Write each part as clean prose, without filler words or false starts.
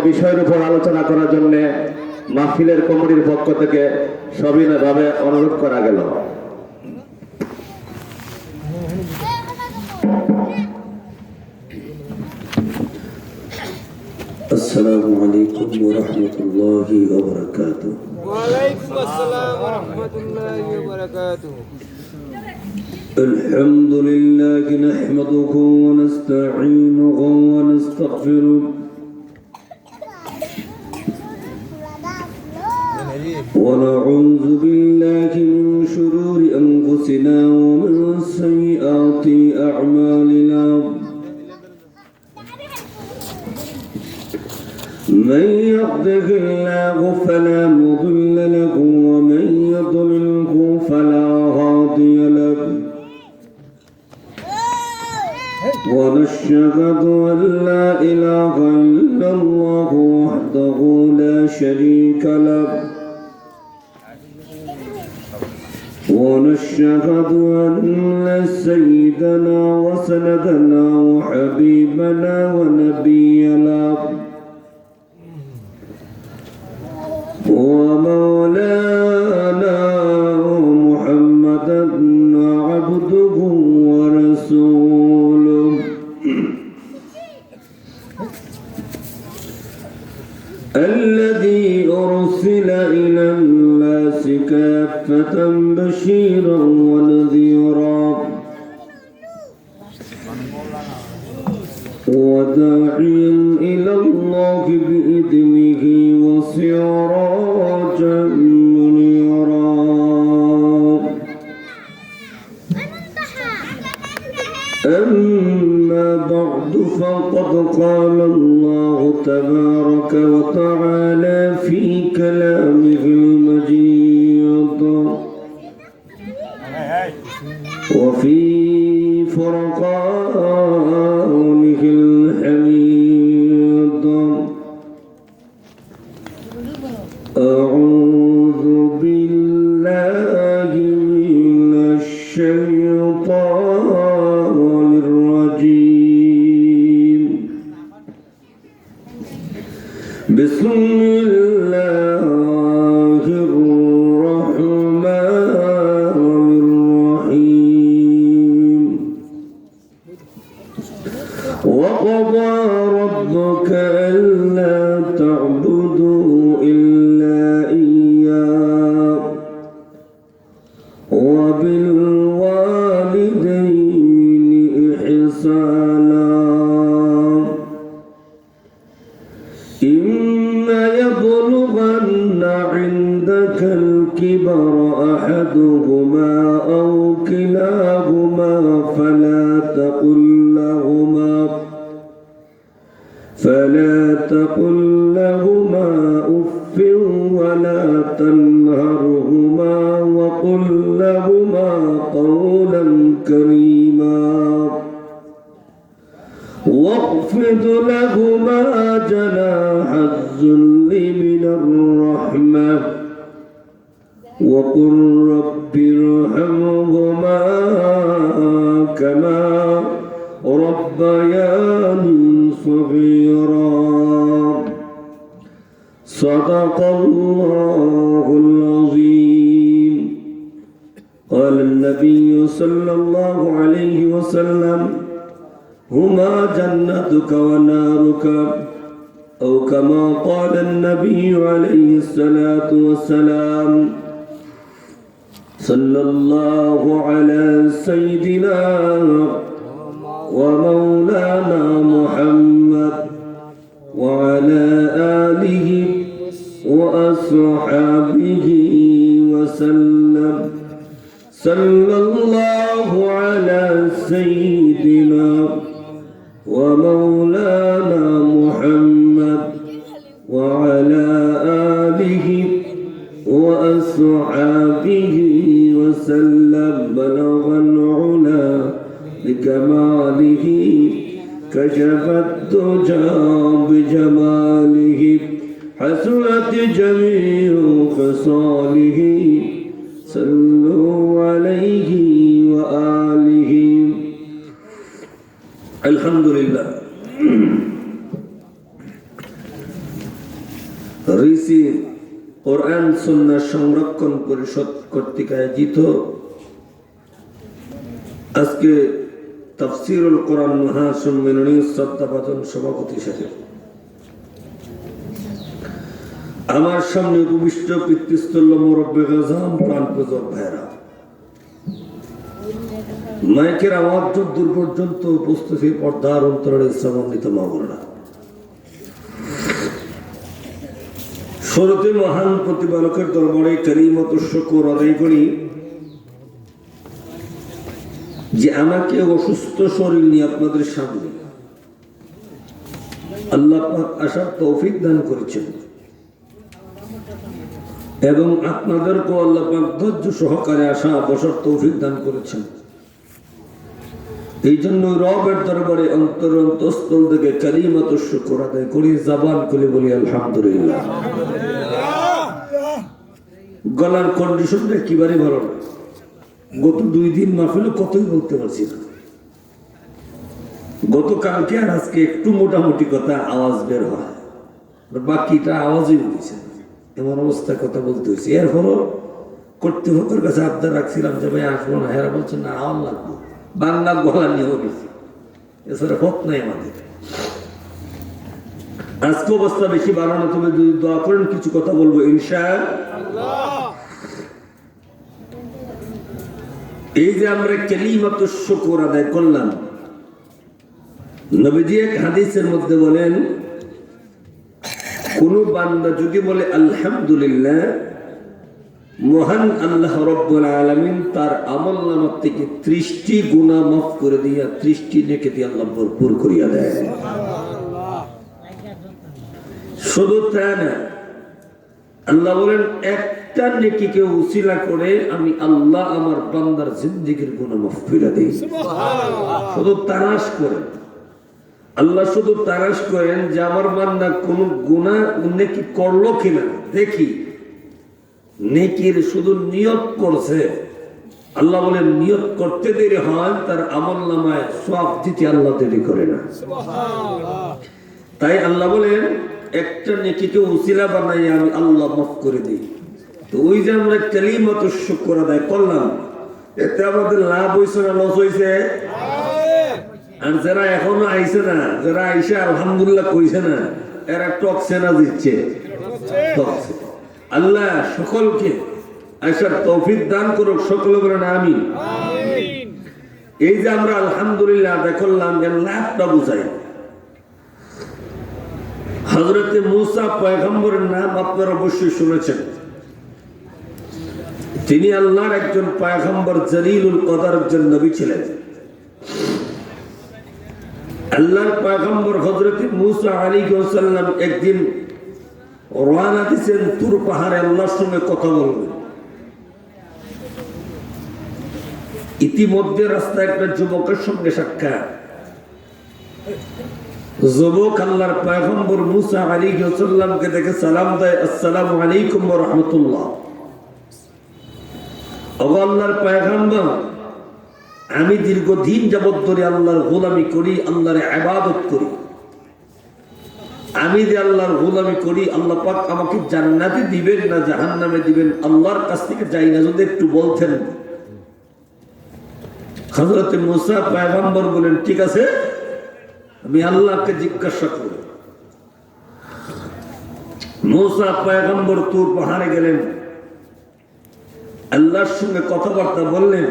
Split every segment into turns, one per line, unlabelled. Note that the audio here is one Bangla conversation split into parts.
বিষয়ের উপর আলোচনা করার জন্য মাহফিলের কমিটির পক্ষ থেকে সবিনয়ভাবে অনুরোধ করা গেল।
السلام عليكم ورحمة الله وبركاته.
وعليكم السلام ورحمة الله وبركاته.
الحمد لله نحمده ونستعينه ونستغفره ونعوذ بالله من شرور أنفسنا ومن سيئات أعمالنا. من يهده الله فلا مضل له ومن يضلله فلا هادي له. ونشهد أن لا إله إلا الله وحده لا شريك له. ونشهد أن سيدنا وسندنا وحبيبنا ونبينا ومولانا محمدا عبده ورسوله الذي أرسل إلى الناس كافة بشيرا ونذيرا وداعيا إلى الله بإذنه وسراجا منيرا. أما بعد فقد قال الله تبارك وتعالى في كلامه المجيد وفي فرقانه الحميد. أعوذ بالله من الشيطان الرجيم. بسم الله الرحمن الرحيم. وقضى ربك ألا تعبدوا إلا إياه وبالوالدين إحسانا. إما يبلغن عندك الكبر أحدهما أو كلاهما فلا تقل لهما أف ولا تنهرهما وقل لهما قولا كريما واخفض لهما جناح الذل من الرحمة وقل رب ارحمهما كما ربياني صغيرا. صدق الله العظيم. قال النبي صلى الله عليه وسلم هما جنتك ونارك أو كما قال النبي عليه الصلاة والسلام. صلى الله على سيدنا ومولانا محمد وعلى آله وأصحابه وسلم. صلى الله على سيدنا ومولانا محمد وعلى آله وأصحابه وسلم. بلغ العلا بكماله كشف الدجى بجماله حسنت جميع خصاله. صلوا عليه وآله. الحمد لله. ঋষি কোরআন সুন্নাহ সংরক্ষণ পরিষদ কর্তৃক আয়োজিত আজকে তাফসীরুল কোরআন মহাসম্মেলনী শ্রদ্ধাভাজন সভাপতি সাহেব, আমার সামনে উপবিষ্ট পিতৃস্থল্য মুরব্বি গাজাম প্রাণ পূজক ভাইরা, মাইকের আওয়াজ দূর পর্যন্ত উপস্থিত পর্দার অন্তরে সমন্বিত মামলা, শুরুতে মহান প্রতিপালকের দরবারে কালিমাত শুকর আদায় করি যে আমাকে অসুস্থ শরীর নিয়ে আপনাদের সামনে আল্লাহ পাক আসার তৌফিক দান করেছেন এবং আপনাদেরকেও আল্লাহ পাক ধৈর্য সহকারে আসা বসার তৌফিক দান করেছেন। এই জন্য রবের দরবারে অন্তঃস্থল থেকে কালিমাত শুকর আদায় করি, জবান খুলে বলি আলহামদুলিল্লাহ। গলার কন্ডিশনটা একেবারে ভালো না, গত 2 দিন মাহফিলে কতই বলতে পারছি না, গতকালকে আর আজকে একটু মোটামুটি কথা আওয়াজ বের হয়, বাকিটা আওয়াজই বলেছে, এমন অবস্থায় কথা বলতে হয়েছে। এরপরও কর্তৃপক্ষের কাছে আবদার রাখছিলাম যে ভাই আসবো না, হেরা বলছেন না আওয়াজ লাগবে, বাংলা গলা নিয়েও গেছি, এছাড়া হত নাই আমাদের। আজকে অবস্থা বেশি ভালো না, তবে যদি দোয়া করেন কিছু কথা বলবো ইনশাআল্লাহ। এই যে আমরা কালিমাত শুকর আদায় করলাম, নবীজি এক হাদিসের মধ্যে বলেন কোন বান্দা যদি বলে আলহামদুলিল্লাহ, মহান আল্লাহ রাব্বুল আলামিন তার আমলনামা থেকে 30টি গুনাহ মাফ করে দিয়া 30টি নেকি দিয়ে আল্লাহ ভরপুর করিয়া দেয়। শুধু তাই না, আল্লাহ বলেন একটা নেকিকে উসিলা করে আমি আল্লাহ আমার বান্দার জিন্দেগীর গুনাহ মাফ করে দেই। শুধু তালাশ করেন, আল্লাহ শুধু তালাশ করেন যে আমার বান্দা কোন গুনাহ নেকি করলো কিনা দেখি, নেকির শুধু নিয়ত করছে, আল্লাহ বলেন নিয়ত করতে দেরি হয়, তার আমলনামায় সওয়াব দিতে আল্লাহ দেরি করে না। তাই আল্লাহ বলেন একটা নেকিকে উসিলা বানাই আমি আল্লাহ মাফ করে দিই। তো ওই যে আমরা কালিমাত শুকর আদায় করলাম, এতে আমাদের লাভ হয়েছে না লস হয়েছে? আর যারা এখনো আইছে না, যারা আইসে আলহামদুলিল্লাহ কইছে না, এরা টকছে না দিচ্ছে, টকছে। আল্লাহ সকলকে আসার তৌফিক দান করুক, সকলে বলেন আমিন। এই যে আমরা আলহামদুলিল্লাহ আদায় করলাম, এর লাভটা বুঝাই। হযরতে মূসা পয়গম্বরের নাম আপনারা অবশ্যই শুনেছেন। তিনি আল্লাহর একজন পয়গম্বর, জলিলুল কদর একজন নবী ছিলেন। আল্লাহর পয়গম্বর হযরতে মূসা আলাইহিস সালাম একদিন রওনা দিয়েছেন তুর পাহাড়ে আল্লাহর সঙ্গে কথা বলবেন। ইতিমধ্যে রাস্তায় একটা যুবকের সঙ্গে সাক্ষাৎ। যুবক আল্লাহর পয়গম্বর মূসা আলাইহিস সালামকে দেখে সালাম দেয়, আসসালামু আলাইকুম ওয়া রাহমাতুল্লাহ। ওগো আল্লাহর পয়গম্বর, আমি দীর্ঘদিন যাবত ধরে আল্লাহর গোলামি করি, আল্লাহর ইবাদত করি। আমি যে আল্লাহর গোলামি করি, আল্লাহ পাক আমাকে জান্নাতে দিবেন না জাহান্নামে দিবেন, আল্লাহর কাছ থেকে যাই না যদি একটু বলতেন। হযরত মূসা পয়গম্বর বলেন ঠিক আছে, আমি আল্লাহকে জিজ্ঞাসা করব। মূসা পয়গম্বর তুর পাহাড়ে গেলেন, আল্লাহর সঙ্গে কথাবার্তা বললেন।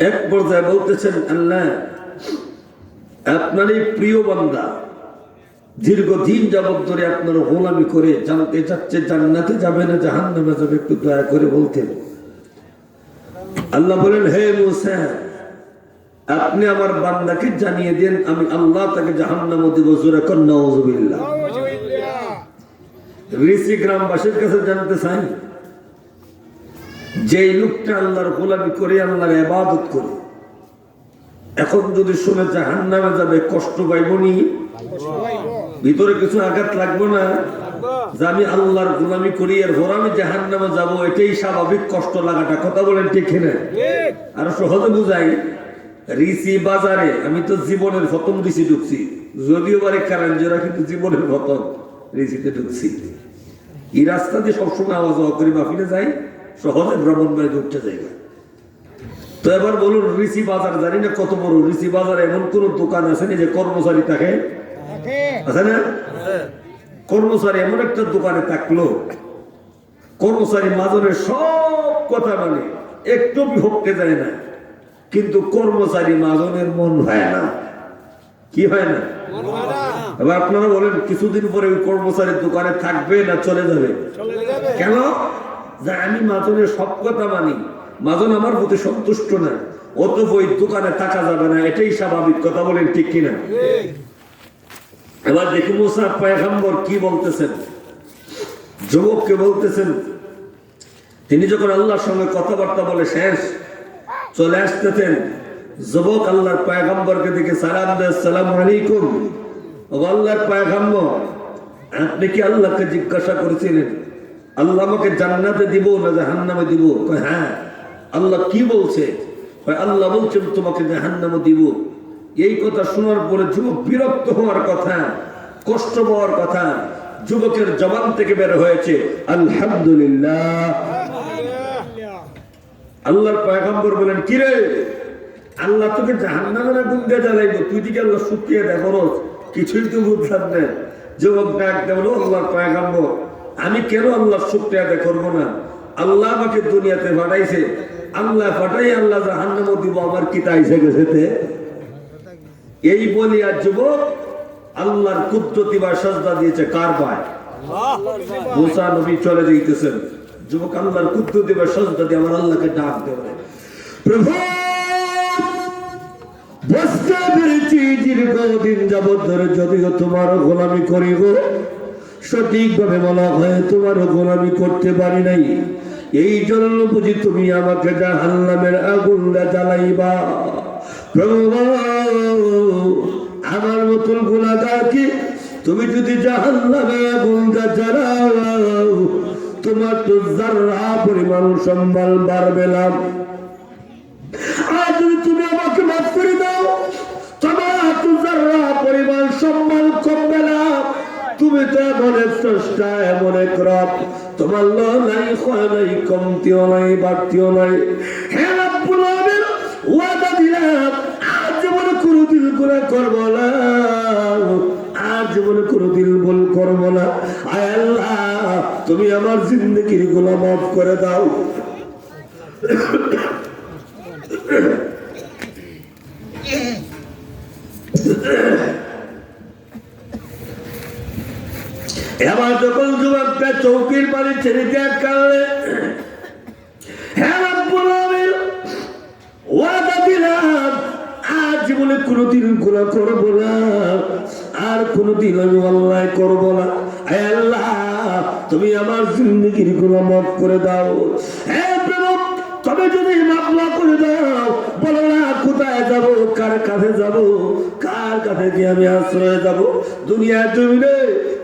এক পর্যায়ে বলতেছেন, আল্লাহ আপনার এই প্রিয় বান্দা দীর্ঘদিন যাবত ধরে আপনার গোলামি করে জানতে চাচ্ছে জান্নাতে যাবে না জাহান্নামে যাবে, একটু দয়া করে বলতেন। আল্লাহ বলেন, হে মূসা, আপনি আমার বান্দাকে জানিয়ে দেন আমি আল্লাহ তাকে জাহান্নামে দেব। জোরে কর নাউযুবিল্লাহ। ঋষি গ্রামবাসীর কাছে জানতে চাই, যে লোকটা আল্লাহর গোলামি করে আল্লাহর ইবাদত করে এখন যদি শুনে জাহান্নামে যাবে, কষ্ট পাইবনি? ভিতরে কিছু আঘাত লাগবে না? যে আমি আল্লাহর গোলামি করি আর ঘর আমি জাহান্নামে যাব, এটাই স্বাভাবিক কষ্ট লাগাটা। কথা বলেন ঠিক না? আর সহজে বুঝাই, ঋষি বাজারে আমি তো জীবনের প্রথম ঋষি ঢুকছি, যদিও বারে কারণ যারা কিন্তু জীবনের প্রথম রিসিতে ঢুকছি। এই রাস্তা দিয়ে সবসময় আওয়াজ করি মাহফিলে যাই, সহজে ব্রাহ্মণবাড়িতে উঠতে যাইবা। তো এবার বলুন, রিসি বাজার জানি না কত বড়। রিসি বাজার এমন কোন দোকান আছে না যে কর্মচারী থাকে? আছে না? কর্মচারী এমন একটা দোকানে থাকলো, কর্মচারী মাজনের সব কথা মানে একটু বিভক্তে যায় না, কিন্তু কর্মচারী মাজনের মন হয় না। কি হয় না? এবার আপনারা বলেন, কিছুদিন পরে ওই কর্মচারীর দোকানে থাকবে না চলে যাবে? কেন? যে আমি মাজনের সব কথা মানি, মাজন আমার প্রতি সন্তুষ্ট না, অত ওই দোকানে থাকা যাবে না, এটাই স্বাভাবিক। কথা বলেন ঠিক কিনা? এবার দেখি মুসা পয়গম্বর কি বলতেছেন, যুবককে বলতেছেন। তিনি যখন আল্লাহর সঙ্গে কথাবার্তা বলে শেষ চলে আসতেছেন, যুবক আল্লাহর পয়গম্বরকে দেখে সালাম দেয়, আসসালামু আলাইকুম। ও আল্লাহর পয়গম্বর, আপনি কি আল্লাহকে জিজ্ঞাসা করেছিলেন আল্লাহ আমাকে জান্নাতে দিব না জাহান্নামে দিব? হ্যাঁ। আল্লাহ কি বলছে? আল্লাহ বলছেন তোমাকে জাহান্নামে দিব। এই কথা শোনার পরে যুবক বিরক্ত হওয়ার কথা, কষ্ট পাওয়ার কথা যুবকের জবান থেকে বের হয়েছে আলহামদুলিল্লাহ। আল্লাহর পয়গম্বর বলেন, কি রে, আল্লাহ তোকে জাহান্নামের আগুন দিয়ে জ্বালাইবো, তুই দিকে আল্লাহ শুকিয়ে দেখো, কিছুই তো বুঝলাম না। যুবক ডাক দেয়, বলো আল্লাহর পয়গম্বর, আমি কেন আল্লাহর শুকরিয়া আদায় করবো না? আল্লাহ আমাকে দুনিয়াতে পাঠাইছে, আল্লাহ পাঠাই আল্লাহ জাহান্নামে দিব, আমার কি তাইছে গেছে? এই বলি আর যুবক আল্লাহর কুদরতি বা সাজদা দিয়েছে কার পায়? মুসা নবী চলে যাইতেছেন, যুবক আল্লাহর কুদরতি বা সাজদা দিয়ে আমার আল্লাহকে ডাক দেবে, প্রভু বুঝতে পেরেছি দীর্ঘদিন যাবৎ ধরে যদিও তোমার গোলামি করি গো, সঠিকভাবে বলা হয় তোমার গোলামি করতে পারি নাই, এই জন্য বুঝি তুমি আমাকে জাহান্নামের আগুনটা জ্বালাইবা। প্রভু আমার মতন গুনাহগারকে তুমি যদি জাহান্নামে আগুনটা জ্বালাও, তোমার তো যারা পরিমাণ সম্মান বাড়বে না। আর যদি তুমি আমাকে মাফ করে দাও, তোমার তো যারা পরিমাণ সম্মান কমবে না। তুমি তো এমন এক স্রষ্টা, এমন এক রব, তোমার নাই ক্ষয় নাই, কমতিও নাই, বাড়তিও নাই। হে রব্বুল আলামিন, ওয়াদা দিলাম আজ জীবনে কোনোদিন গুনাহ করব না, আজ জীবনে কোনোদিন ভুল করব না। আয় আল্লাহ, তুমি আমার জিন্দেগির গুনাহ মাফ করে দাও। এবার যখন যুবকটা চৌকির বাড়ি ছেড়ে ত্যাগ করলে, হ্যাঁ রব্বুল আলামিন ওয়াদা দিলাম আজ জীবনে কোনোদিন গুনাহ করব না, আর কোনোদিন আমি অন্যায় করব না। আয় আল্লাহ, তুমি আমার জিন্দেগির গুনাহ মাফ করে দাও। হ্যাঁ প্রভু, তবে যদি মাফ না করে দাও, বলো না কোথায় যাব, কার কাছে যাব, কার কাছে গিয়ে আমি আশ্রয় যাব? দুনিয়ার জমিনে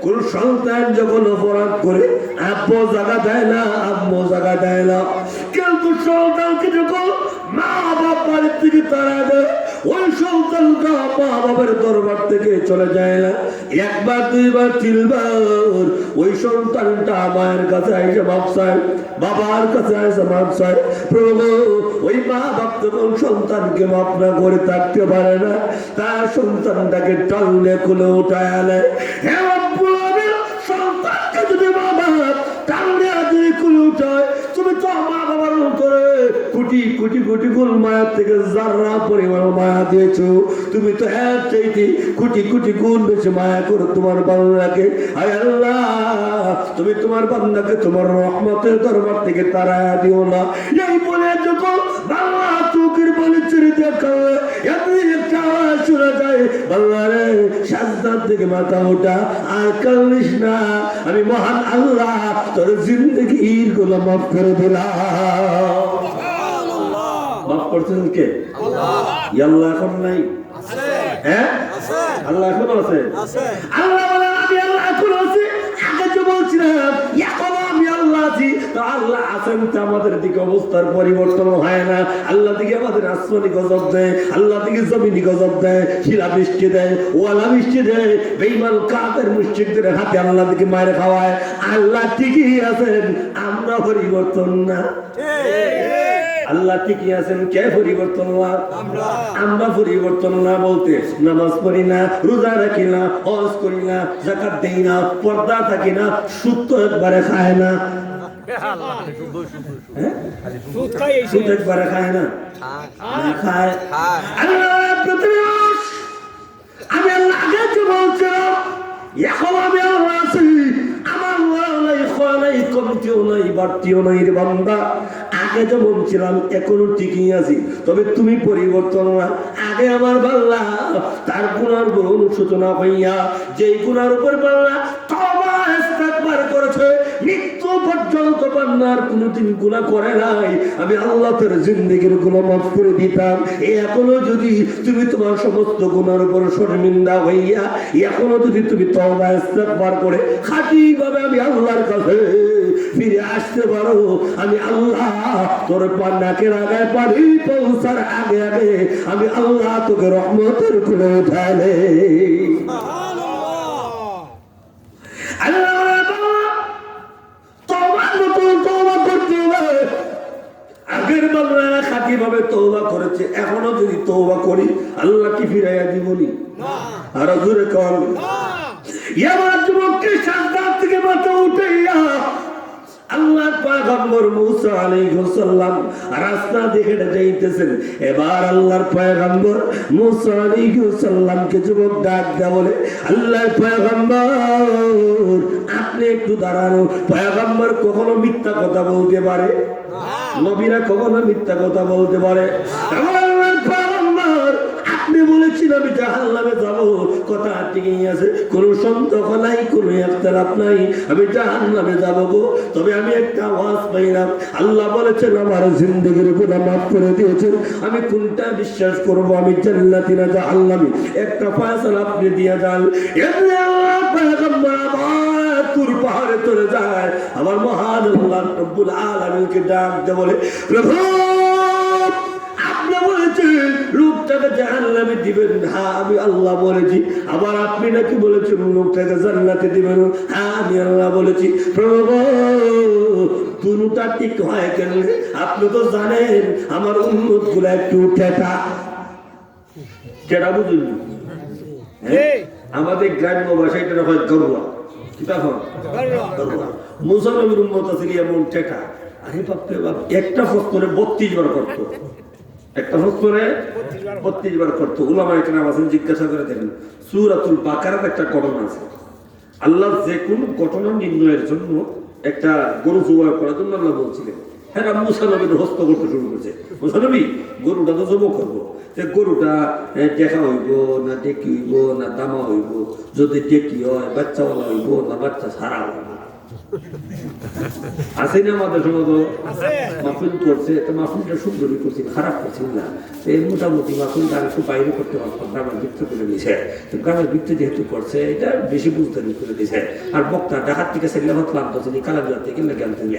কোন সন্তান যখন অপরাধ করে আব্বু জায়গা দেয় না, আম্মু জায়গা দেয় না, কিন্তু সন্তানকে যখন মা বাপ বাড়ির থেকে তারা দেয়, ওই সন্তানটা মা বাবার দরবার থেকে চলে যায় না। একবার দুইবার তিনবার ওই সন্তানটা মায়ের কাছে এসে মাপ চায়, বাবার কাছে এসে মাপ চায়। প্রভু, ওই মা বাপ যখন সন্তানকে মাপ না করে থাকতে পারে না, তার সন্তানটাকে টানলে খুলে উঠায় আনে। হ্যাঁ রব্বুল আলামিন, সন্তানকে যদি মা বাপ টানলে আজকে খুলে উঠায়, তুমি তো মা বাবার করে কোটি কোটি কোটি গুণ মায়ের থেকে যারা পরিমাণ মায়া দিয়েছো, তুমি তো এক চাইতে কোটি কোটি গুণ বেশি মায়া করো তোমার বান্দাকে। আয় আল্লাহ, তুমি তোমার বান্দাকে তোমার রহমতের দরবার থেকে তাড়ায়া দিও না। এই বলে যখন বাংলা চৌকির বলে চুরি দেখাবে, এমনি একটা আওয়াজ শোনা যায়, বাংলা রে সাজদার থেকে মাথা ওঠা, আর কান্দিস না, আমি মহান আল্লাহ তোর জিন্দেগির গুলো মাফ করে দিলাম। মাফ করছেন কে? আল্লাহ এখন নাই? হ্যাঁ, আল্লাহ এখনো আছে। আল্লাহ বলেন আমি আল্লাহ এখন আছি, আগে যে বলছিলাম এখন আমি আল্লাহ আছি, তো আল্লাহ আছেন তা আমাদের দিকে অবস্থার পরিবর্তন হয় না। আল্লাহ দিকে আমাদের আসমানি গজব দেয়, আল্লাহ দিকে জমিনি গজব দেয়, শিলা বৃষ্টি দেয়, ওয়ালা বৃষ্টি দেয়, বেঈমান কাফের মুশরিকদের হাতে আল্লাহ দিকে মায়ের খাওয়ায়। আল্লাহ ঠিকই আছেন, আমরা পরিবর্তন না। আল্লাহ ঠিকই আছেন, কে পরিবর্তন না? আমরা পরিবর্তন না বলতে নামাজ পড়ি না, রোজা রাখি না, হজ করি না, যাকাত দেই না, পর্দা থাকি না, সুদ তো একবারে খায় না। সুদ একবারে খায় না, খায়। আমি আল্লাহ আগে যে বলছিলাম, এখন আমি আল্লাহ আছি, আমার নাই, কমতিও নাই, বাড়তিও নাই রে বান্দা। আগে যেমন ছিলাম এখনো ঠিকই আছি, তবে তুমি পরিবর্তন না। আগে আমার বাল্লা তার গুনার অনুশোচনা হইয়া যেই গুনার উপর বাল্লা তওবা ইস্তিগফার করেছে, মৃত্যু পর্যন্ত বান্দার কোনোদিন গুনাহ করে নাই, আমি আল্লাহ তার জিন্দেগির গুনাহ মাফ করে দিতাম। এখনো যদি তুমি তোমার সমস্ত গুনার উপর শর্মিন্দা হইয়া এখনো যদি তুমি তওবা ইস্তিগফার করে খাঁটিভাবে আমি আল্লাহর কাছে ফিরে আসতে পারো, আমি আল্লাহ তোর নাকের আগে পানি পৌঁছার আগে আগে আমি আল্লাহ তোকে রহমতের কুলে উঠালে। আগের বাংলা খাঁটি ভাবে তওবা করেছে, এখনো যদি তওবা করি আল্লাহ কি ফিরাইয়া দিবনি? আরো জোরে কর। আমার যুবককে সাজদা থেকে মাথা উঠাইয়া আল্লাহর পয়গম্বর মুসা আলাইহিস সালাম রাস্তা দেখে যাইতেছেন। এবার আল্লাহর পয়গম্বর মুসা আলাইহিস সালামকে যুবক ডাক দেয়া বলে, আল্লাহর পয়গম্বর আপনি একটু দাঁড়ানো। পয়গম্বর কখনো মিথ্যা কথা বলতে পারে? নবীরা কখনো মিথ্যা কথা বলতে পারে? আল্লাহর পয়গম্বর আপনি বলেছেন আমি জাহান্নামে যাব, কথা ঠিকই আছে, কোনো সন্দেহ নাই, কোনো ইখতিলাফ নাই, আমি জাহান্নামে যাব গো। তবে আমি একটা আওয়াজ পাইলাম, আল্লাহ বলেছেন আমার জিন্দেগির গুনাহ মাফ করে দিয়েছেন, আমি কোনটা বিশ্বাস করব, আমি জান্নাতি না জাহান্নামী? একটা ফয়সালা আপনি দিয়ে যান। এমনি আল্লাহ পয়গম্বর আমার তুর পাহাড়ে চলে যায়, আমার মহান আল্লাহ রব্বুল আলামিনকে ডাক দিয়ে বলে, প্রভু আপনি বলেছেন লোকটাকে জাহান্নামে দিবেন, হ্যাঁ আমি আল্লাহ বলেছি। আবার আপনি নাকি বলেছেন লোকটাকে জান্নাতে দিবেন, হ্যাঁ আমি আল্লাহ বলেছি। প্রভু দুটা ঠিক হয় কেন? আপনি তো জানেন আমার উম্মত গুলা একটু টেটা বুঝুন। আমাদের গ্রাম্য ভাষায় এটা হয় গরুয়া। কি তখন মুসা নবীর উম্মত আছে এমন টেটা, আরে বাপরে বাপ, একটা ফস্তরে 32 বার করতো, একটা ফস্তরে 32 বার করতো। উলামায়ে কেরাম আছেন, জিজ্ঞাসা করে দেখেন, সূরাতুল বাকারার একটা ঘটনা আছে। আল্লাহ যে কোন ঘটনা নির্ণয়ের জন্য একটা গরু জবাই করার জন্য আল্লাহ বলছিলেন, হ্যাঁ মুসা নবীর হস্ত করতে শুরু করছে। মুসা নবী গরুটা তো জব করবো, গরুটা দেখা হইব না ডেকি হইব না দামা হইব, যদি ডেকি হয় বাচ্চাওয়ালা হইব না বাচ্চা সারা হইব। আছে না আমাদের সমাজ মাহফিল করছে, মাহফিলটা সুন্দরই করছি, খারাপ করছি না, মোটামুটি মাহফিলটা আর একটু বাইরে করতে পারতাম, গ্রামের ভিত্তি করে দিয়েছে। গ্রামের ভিত্তি যেহেতু করছে এটা বেশি বুঝতে করে দিয়েছে। আর বক্তা ডাকাত থেকে সেগুলো হতলাম তো যদি কালা জাতি কিনলে জ্ঞান তুমি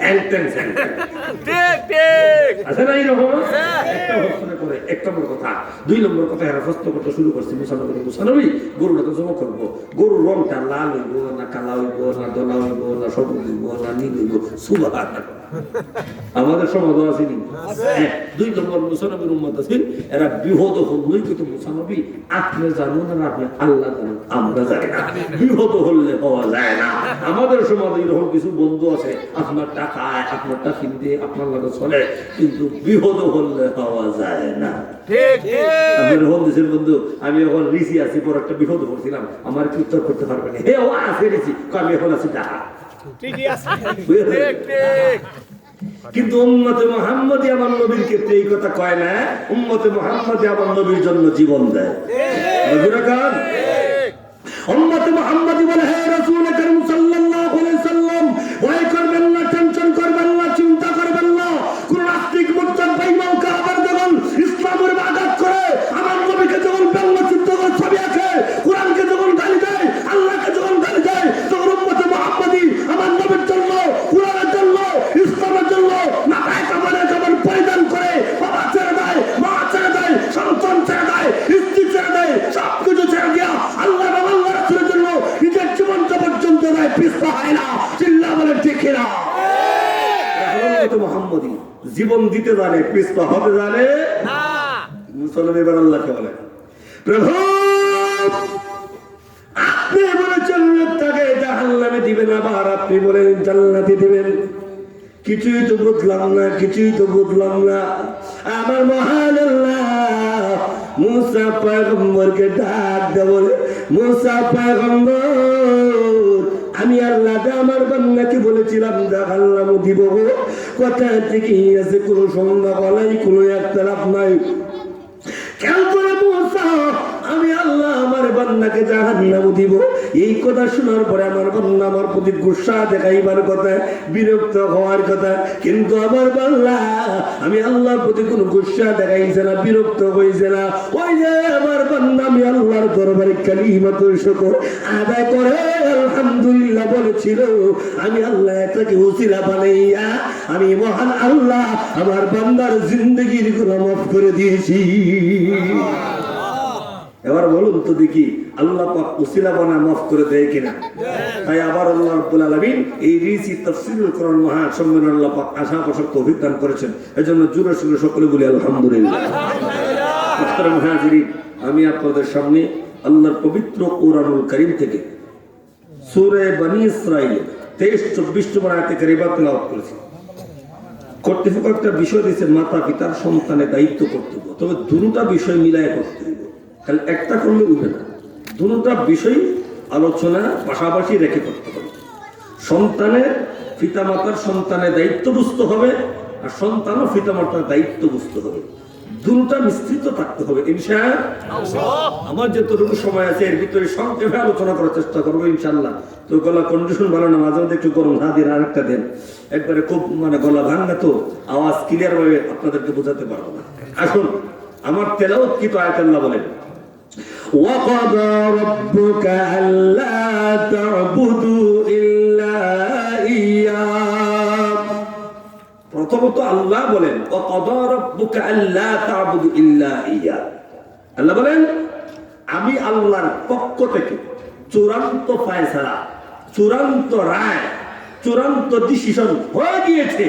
আছে না এইরকম একটা হস্তনে করে। 1 নম্বর কথা। 2 নম্বর কথা, এরা প্রশ্ন করতে শুরু করছে, মুসানবী গরুটা তো জমা করবো, গরুর রংটা লাল হইব না কালা হইব না দলা হইব না সবুজ হইব না নীল হইব? সুবহানাল্লাহ, আমাদের সমাজ আছে নি? 2 নম্বর মুসানবীর উম্মত আছে, এরা বিহদ হলই কিন্তু মুসানবী আপনি জানুন না আপনি আল্লাহ জানেন, আমরা জানি না। বিহদ হলে হওয়া যায় না। আমাদের সমাজে এরকম কিছু বন্ধু আছে, আপনার টাকা আপনারটা কিনতে আপনার লাগে চলে, কিন্তু বিহদ হলে হওয়া যায় না। আপনার হল দেশের বন্ধু, আমি এখন রিসি আছি, পর একটা বিপদ করছিলাম, আমার কি উত্তর করতে পারবে না? হে ও আছে রিসি, আমি এখন আছি টাকা। কিন্তু উম্মতে মুহাম্মদী আমার নবীর ক্ষেত্রে এই কথা কয় না। উম্মতে মুহাম্মদী আমার নবীর জন্য জীবন দেয়। উম্মতে মুহাম্মদী বলে, হে রাসূল কারীম সাল্লাল্লাহু আলাইহি সাল্লাম, ভয় করবেন না, টেনশন করবেন না, চিন্তা করবেন না। কোন নাস্তিক মুরতাদ বেঈমান কাফের যখন ইসলামের ইবাদত করে, আমার নবীকে যখন ব্যঙ্গচিত্র করে ছবি আঁকে, কোরআনকে যখন গালি দেয়, আল্লাহকে যখন গালি দেয়, তখন উম্মতে মুহাম্মদী আমার নবীর জন্য, কোরআনের জন্য, ইসলামের জন্য
পিস্তা হয় না। চিল্লা বলেন ঠিক কিনা?
মোহাম্মদী জীবন দিতে জানে, পিস্তা হতে জানে না। মুসলমান এবার আল্লাহকে বলে, প্রভু আপনি বলেছেন তাকে জাহান্নামে দিবেন, আবার আপনি বলেন জান্নাতে দিবেন। কিছুই তো বুঝলাম না, কিছুই তো বুঝলাম না। আমার মহান আল্লাহ মুসা পয়গম্বরকে ডাক দে বলে, মুসা পয়গম্বর আমি আল্লাহ আমার বান্দাকে বলেছিলাম জাহান্নামে দিব, কথা ঠিকই আছে, কোনো সন্দেহ নাই, কোনো একতলাফ নাই। কেন করে মুসা আমি আল্লাহ আমার বান্দাকে জাহান্নামে দিব, এই কথা শোনার পরে আমার বান্দা আমার প্রতি গুসা দেখাইবার কথা, বিরক্ত হওয়ার কথা, কিন্তু আমার বান্দা আমি আল্লাহর প্রতি কোনো গুসা দেখাইছে না, বিরক্ত হইছে না। ওই যে আমার বান্দা আমি আল্লাহর দরবারে কালিমাতুল শুকর আদায় করে আলহামদুলিল্লাহ বলেছিল, আমি আল্লাহ এটাকে উসিলা বানাইয়া আমি মহান আল্লাহ আমার বান্দার জিন্দগির গুনাহ মাফ করে দিয়েছি। এবার বলুন তো দেখি আল্লাহ পাক উসিলা বানায় মাফ করে দেয় কিনা? তাই আবার আল্লাহ রাব্বুল আলামিন এই রিসি তাফসীরুল কোরআন মহা সম্মেলন আল্লাহ পাক আশা পোষক তৌফিক দান করেছেন। এজন্য জোরে সোরে সকলে বলি আলহামদুলিল্লাহ। মুহতারাম হাজিরিন, আমি আপনাদের সামনে আল্লাহর পবিত্র কোরআনুল কারীম থেকে সূরা বনী ইসরাঈল 23-24 নম্বর আয়াতে কারিমা তেলাওয়াত করেছি। কর্তৃপক্ষ একটা বিষয় দিয়েছে, মাতা পিতার সন্তানের দায়িত্ব কর্তব্য, তবে দুটা বিষয় মিলায় করতে হবে, তাহলে একটা করলে উঠবে না। দুটা বিষয় আলোচনা পাশাপাশি রেখে করতে হবে। সন্তানের পিতামাতার সন্তানের দায়িত্ব বুঝতে হবে, আর সন্তানও পিতামাতার দায়িত্ব বুঝতে হবে। দুটা মিশ্রিত থাকতে হবে ইনশাআল্লাহ। আমার যতটুকু সময় আছে এর ভিতরে সংক্ষেপে আলোচনা করার চেষ্টা করবো ইনশাআল্লাহ। তো গলা কন্ডিশন ভালো না, মাঝে মধ্যে একটু গরম না দিন, আরেকটা দেন, একবারে খুব মানে গলা ভাঙা তো আওয়াজ ক্লিয়ার ভাবে আপনাদেরকে বোঝাতে পারবো না। আসুন আমার তেলাওয়াত কি তো আয়াত আল্লাহ বলেন, ওয়াকাদা রাব্বুকা আল্লা তা'বুদু ইল্লা ইয়্যা। প্রথমত আল্লাহ বলেন ওয়াকাদা রাব্বুকা আল্লা তা'বুদু ইল্লা ইয়্যা। আল্লাহ বলেন আমি আল্লাহর পক্ষ থেকে চূড়ান্ত ফয়সালা, চূড়ান্ত রায়, চূড়ান্ত ডিসিশন হয়ে গিয়েছে,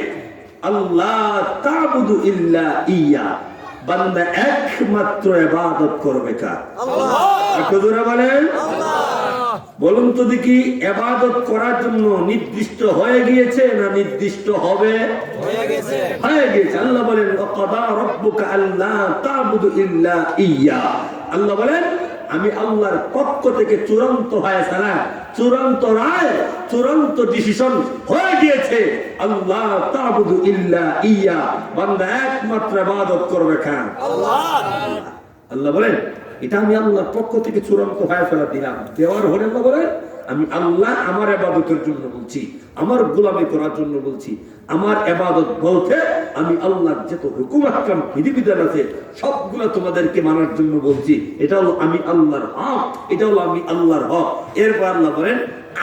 আল্লাহ তা'বুদু ইল্লা ইয়্যা, বান্দা একমাত্র ইবাদত করবে কার? আল্লাহ। আকবরা বলেন আল্লাহ। বলুন তো দেখি ইবাদত করার জন্য নির্দিষ্ট হয়ে গিয়েছে না নির্দিষ্ট হবে? হয়ে গেছে, হয়ে গেছে। আল্লাহ বলেন ওয়াকাদা রাব্বুকা আল্লা তা'বুদু ইল্লা ইয়্যা। আল্লাহ বলেন আমি আল্লাহর পক্ষ থেকে চূড়ান্ত ফয়সালা, চূড়ান্ত রায়, চূড়ান্ত ডিসিশন হয়ে গিয়েছে, আল্লাহ তা'বুদু ইল্লা ইয়্যা, বান্দা একমাত্র ইবাদত করবে কার? আল্লাহ। আল্লাহ বলেন এটা আমি আল্লাহর পক্ষ থেকে চূড়ান্ত ফয়সালা দিলাম। দেওয়ার হলে আল্লাহ বলেন আমি আল্লাহ আমার ইবাদতের জন্য বলছি, আমার গোলামি করার জন্য বলছি। আমার ইবাদত বলতে আমি আল্লাহর যত হুকুম আহকাম বিধিবিধান আছে সবগুলো তোমাদেরকে মানার জন্য বলছি। এটা হলো আমি আল্লাহর হক, এটা হলো আমি আল্লাহর হক। এরপর আল্লাহ বলেন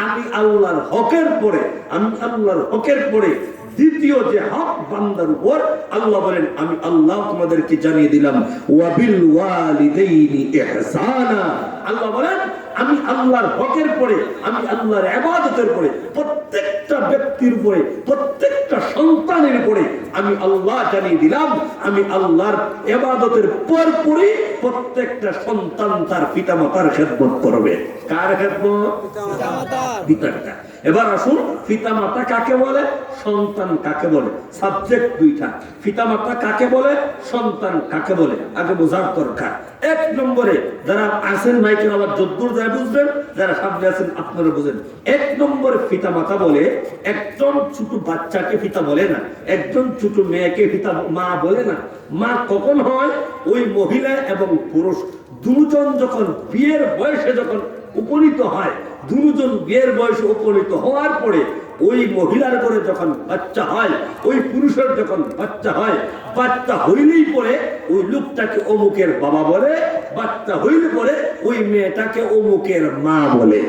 আমি আল্লাহর হকের পরে, আমি আল্লাহর হকের পরে দ্বিতীয় যে হক বান্দার উপর, আল্লাহ বলেন আমি আল্লাহ তোমাদেরকে জানিয়ে দিলাম ওয়াবিল ওয়ালিদাইনি ইহসানা। আল্লাহ বলেন আমি আল্লাহর হকের পরে, আমি আল্লাহর ইবাদতের পরে, প্রত্যেকটা ব্যক্তির উপরে, প্রত্যেকটা সন্তানের উপরে আমি আল্লাহ জানিয়ে দিলাম আমি আল্লাহর ইবাদতের পরপরই প্রত্যেকটা সন্তান তার পিতামাতার খেদমত করবে। কার খেদমত? পিতামাতার। এবার আসুন পিতামাতা কাকে বলে, সন্তান কাকে বলে? সাবজেক্ট দুইটা। পিতামাতা কাকে বলে, সন্তান কাকে বলে, আগে বোঝার দরকার। এক নম্বরে যারা আছেন মাইকের আবার যদ্দূর যায় বুঝবেন, যারা সামনে আছেন আপনারা বুঝেন। এক নম্বরে পিতামাতা বলে একজন ছোট বাচ্চাকে পিতা বলে না, একজন ছোট মেয়েকে পিতা মা বলে না। মা কখন হয়? ওই মহিলা এবং পুরুষ দুজন যখন বিয়ের বয়সে যখন উপনীত হয়, দুজন বিয়ের বয়সে উপনীত হওয়ার পরে ওই মহিলার ঘরে যখন বাচ্চা হয়, ওই পুরুষের যখন বাচ্চা হয়, বাচ্চা হইলেই পরে ওই লোকটাকে অমুকের বাবা বলে, বাচ্চা হইলে পরে ওই মেয়েটাকে অমুকের মা বলে।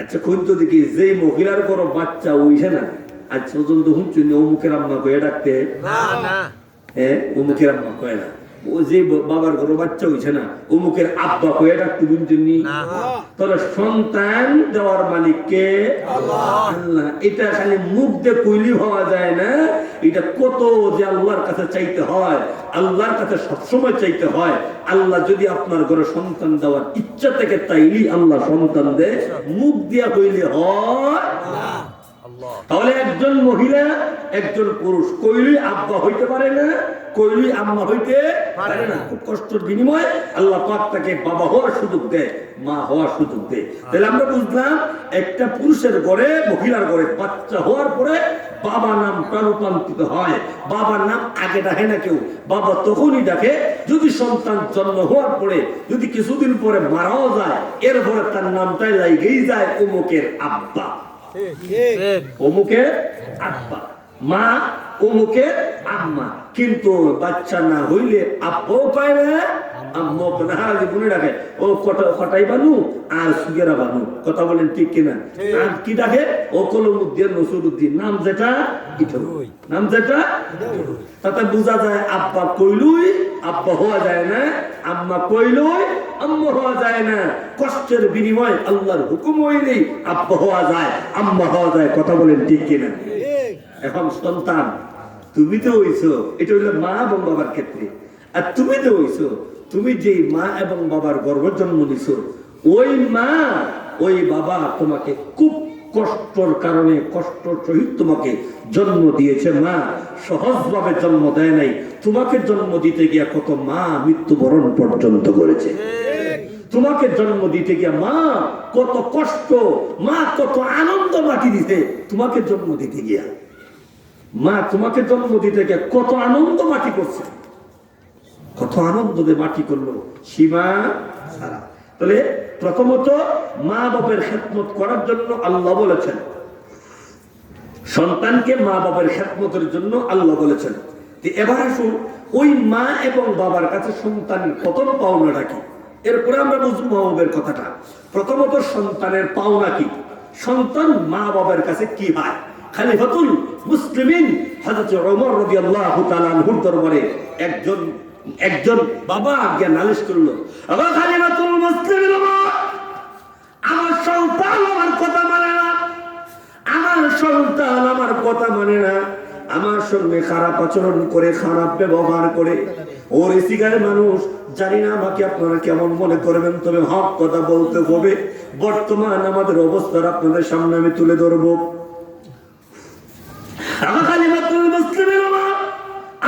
আচ্ছা কোন তো দেখি যে মহিলার ঘরে বাচ্চা হইছে না আজ পর্যন্ত হুঁচুন অমুকের আম্মা কয়ে ডাকতে? হ্যাঁ, অমুকের আম্মা কয় না। ও যে বাবার ঘরে বাচ্চা হইছে না অমুকের আব্বা কয়ে ডাকতে বুঝছেননি তাহলে সন্তান দেওয়ার মালিক কে আল্লাহ। এটা খালি মুখ দিয়ে কইলি হওয়া যায় না, এটা কত যে আল্লাহর কাছে চাইতে হয়, আল্লাহর কাছে সবসময় চাইতে হয়। আল্লাহ যদি আপনার ঘরে সন্তান দেওয়ার ইচ্ছা থেকে তাইলি আল্লাহ সন্তান দেয়, মুখ দিয়া কইলি হয়। তাহলে একজন মহিলা একজন পুরুষ কইলি আব্বা হইতে পারে না, কইলি আম্মা হইতে পারে না। খুব কষ্টের বিনিময়ে আল্লাহ পাক তাকে বাবা হওয়ার সুযোগ দেয়, মা হওয়ার সুযোগ দেয়। তাহলে আমরা বুঝলাম একটা পুরুষের ঘরে মহিলার ঘরে বাচ্চা হওয়ার পরে বাবা নামটা রূপান্তরিত হয়। বাবার নাম আগে ডাকে না কেউ, বাবা তখনই ডাকে যদি সন্তান জন্ম হওয়ার পরে যদি কিছুদিন পরে মারাও যায়, এরপরে তার নামটাই লাগেই যায় অমুকের আব্বা, অমুকের আব্বা, মা অমুকের আম্মা। কিন্তু বাচ্চা না হইলে আব্বাও পায় না, আম্মাও পায় না। হ্যাঁ, মনে রাখে ও কটাই বানু আর সুগেরা বানু, কথা বলেন ঠিক কিনা? আর কি ডাকে ও কলমুদ্দিন নসরুদ্দিন, নাম যেটা নাম যেটা, তাতে বোঝা যায় আব্বা কইলুই আব্বা হওয়া যায় না, আম্মা কইলুই আম্মা হওয়া যায় না। কষ্টের বিনিময় আল্লাহর হুকুম হইলেই আব্বা হওয়া যায়, আম্মা হওয়া যায়, কথা বলেন ঠিক কিনা? এখন সন্তান তুমি তো হইছো, এটা হইলো মা এবং বাবার ক্ষেত্রে। আর তুমি তো হইছো, তুমি যেই মা এবং বাবার গর্ভ জন্ম দিছো, ওই মা ওই বাবা তোমাকে খুব কষ্টর কারণে কষ্টর সহিত তোমাকে জন্ম দিয়েছে। মা সহজভাবে জন্ম দেয় নাই, তোমাকে জন্ম দিতে গিয়া কত মা মৃত্যুবরণ পর্যন্ত করেছে। তোমাকে জন্ম দিতে গিয়া মা কত কষ্ট, মা কত আনন্দ মাটি দিতে তোমাকে জন্ম দিতে গিয়া। মা তোমাকে জন্ম দিতে গিয়ে কত আনন্দ মাটি করছে, কত আনন্দ দিয়ে মাটি করলো সীমা ছাড়া। তাহলে প্রথমত মা বাবার খেদমত করার জন্য আল্লাহ বলেছেন, সন্তানকে মা বাবার খেদমতের জন্য আল্লাহ বলেছেন। এবার আসুন ওই মা এবং বাবার কাছে সন্তানের প্রথম পাওনাটা কি, এরপরে আমরা বুঝবো মা বাবার কথাটা। প্রথমত সন্তানের পাওনা কি, সন্তান মা বাবার কাছে কি হয়। খলিফাতুল মুসলিমিন হযরত ওমর রাদিয়াল্লাহু তাআলা আনহুর দরবারে একজন বাবা আজ্ঞা নালিশ করলো, আবার খলিফাতুল মুসলিমিন আমার সন্তান আমার কথা মানে না, আমার সন্তান আমার কথা মানে না, আমার সঙ্গে খারাপ আচরণ করে, খারাপ ব্যবহার করে। ওর এসিগার মানুষ, জানি না আমাকে আপনারা কেমন মনে করবেন, তবে হক কথা বলতে হবে। বর্তমান আমাদের অবস্থার আপনাদের সামনে আমি তুলে ধরবো।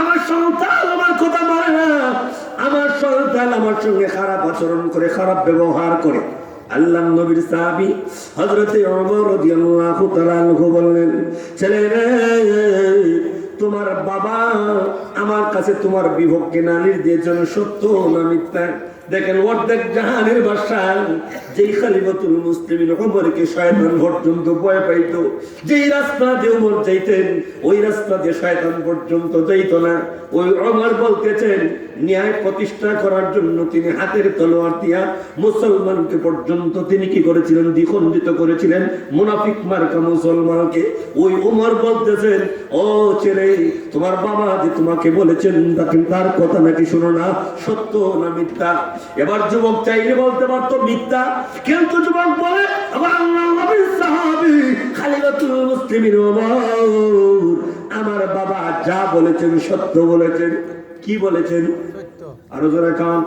আমার সন্তান আমার কথা মানে না, আমার সন্তান আমার সঙ্গে খারাপ আচরণ করে, খারাপ ব্যবহার করে। আল্লাহর নবীর সাহাবী হযরত ওমর রাদিয়াল্লাহু তাআলা আনহু বললেন, ছেলেরে তোমার বাবা আমার কাছে তোমার বিপক্ষে নালিশ দিয়েছেন, সত্য না মিথ্যা? দেখেন অর্ধেক জাহানের বাদশা যেই খলিফাতুল মুসলিমিন ওমরকে শয়তান পর্যন্ত ভয় পাইতো, যেই রাস্তা দিয়ে ওমর যাইতেন ওই রাস্তা দিয়ে শয়তান পর্যন্ত যাইতো না। ওই ওমর বলতেছেন ন্যায় প্রতিষ্ঠা করার জন্য তিনি হাতের তলোয়ার দিয়া মুসলমানকে পর্যন্ত তিনি কি করেছিলেন, দ্বিখণ্ডিত করেছিলেন, মুনাফিক মার্কা মুসলমানকে। ওই ওমর বলতেছেন, ও ছেলে তোমার বাবা যে তোমাকে বলেছেন তার কথা নাকি শোনো না, সত্য না মিথ্যা? এবার যুবক চাইলে বলতে পারতো মিথ্যা, কিন্তু যুবক বলে আবার আল্লাহর নবীর সাহাবী খলিফাতুল মুসলিমিন ওমর আমার বাবা যা বলেছেন সত্য বলেছেন। কি বলেছেন? আরো জোরে কান।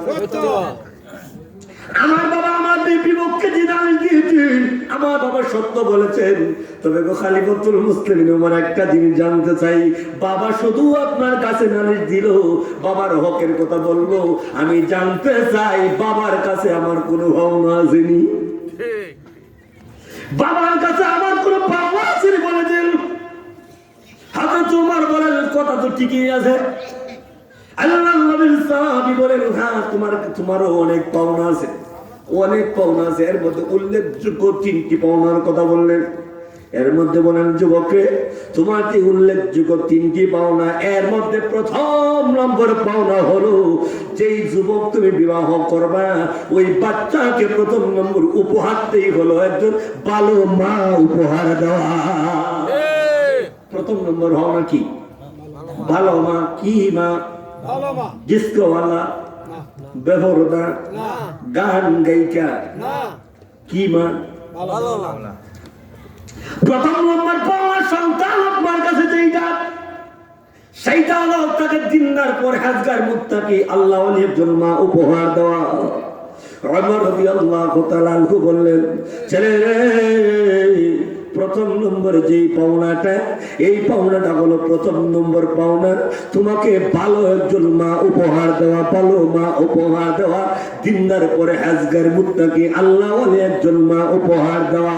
আমার বাবা আমার বিপক্ষে যে নালিশ দিয়েছেন আমার বাবা সত্য বলেছেন। তবে গো খলিফাতুল মুসলিমিন ওমর একটা জিনিস জানতে চাই, বাবা শুধু আপনার কাছে নালিশ দিল, বাবার হকের কথা বললো, আমি জানতে চাই বাবার কাছে আমার কোনো ভাবনা আসেনি, বাবার কাছে আমার কোনো পাওয়া আসেনি বলেছেন। হযরত ওমর বলেন কথা তো ঠিকই আছে। আল্লাহর নবীর সাহাবী বলেন, হ্যাঁ তোমারও অনেক পাওনা আছে, অনেক পাওনা আছে। এর মধ্যে উল্লেখযোগ্য 3টি পাওনার কথা বললেন। এর মধ্যে বলেন যুবকরে তোমার যে উল্লেখযোগ্য 3টি পাওনা, এর মধ্যে প্রথম নম্বর পাওনা হলো যেই যুবক তুমি বিবাহ করবা ওই বাচ্চাকে প্রথম নম্বর উপহারতেই হলো একজন ভালো মা উপহার দেওয়া। প্রথম নম্বর হওয়া কি? ভালো মা। কি মা?
ভালো মা
ডিস্কোওয়ালা,
না
বেপরদা,
না
গান গায়িকা,
না
কি মা?
ভালো না
প্রথম নম্বর পাওয়া সন্তান আপনার কাছে যেইটা, সেইটা হলো তাকে দিনদার পরহেজগার মুত্তাকি আল্লাহ ওয়ালির জন্য মা উপহার দেওয়া। ওমর রাদিয়াল্লাহু তাআলা আনহু বললেন, ছেলে রে, প্রথম নম্বরে যেই পাওনাটা, এই পাওনাটা হলো প্রথম নম্বর পাওনা, তোমাকে ভালো একজন মা উপহার দেওয়া, ভালো মা উপহার দেওয়া, দিনদার পরহেজগার মুত্তাকি আল্লাহ ওয়ালি একজন মা উপহার দেওয়া।